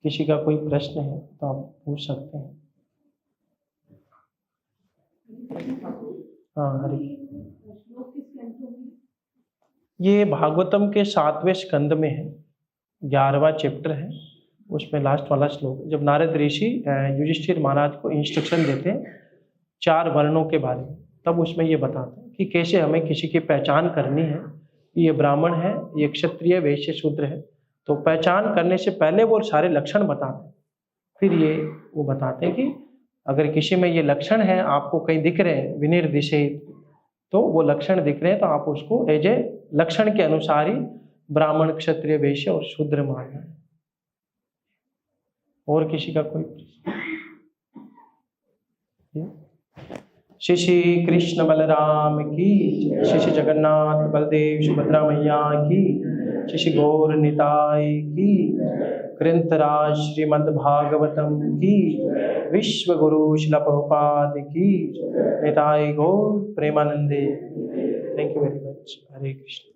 किसी का कोई प्रश्न है तो आप पूछ सकते हैं। हाँ हरि, ये भागवतम के 7वें स्कंद में है, 11वां चैप्टर है, उसमें लास्ट वाला श्लोक, जब नारद ऋषि युधिष्ठिर महाराज को इंस्ट्रक्शन देते हैं 4 वर्णों के बारे में, तब उसमें ये बताते हैं कि कैसे हमें किसी की पहचान करनी है, ये ब्राह्मण है, ये क्षत्रिय, वैश्य, शूद्र है। तो पहचान करने से पहले वो सारे लक्षण बताते हैं, फिर ये वो बताते हैं कि अगर किसी में ये लक्षण है, आपको कहीं दिख रहे हैं विनिर्दिशेत, तो वो लक्षण दिख रहे हैं, तो आप उसको एज ए लक्षण के अनुसार ही ब्राह्मण, क्षत्रिय, वैश्य और शूद्र मानना है। और किसी का कोई प्रश्न? श्री श्री कृष्ण बलराम की, श्री श्री जगन्नाथ बलदेव सुभद्रा मैया की, श्री श्री गौर निताय की, ग्रंथराज श्रीमद् भागवतम की, विश्व गुरु श्रील प्रभुपाद की, निताय गौर प्रेमानंदे। Thank you very much. Hare Krishna.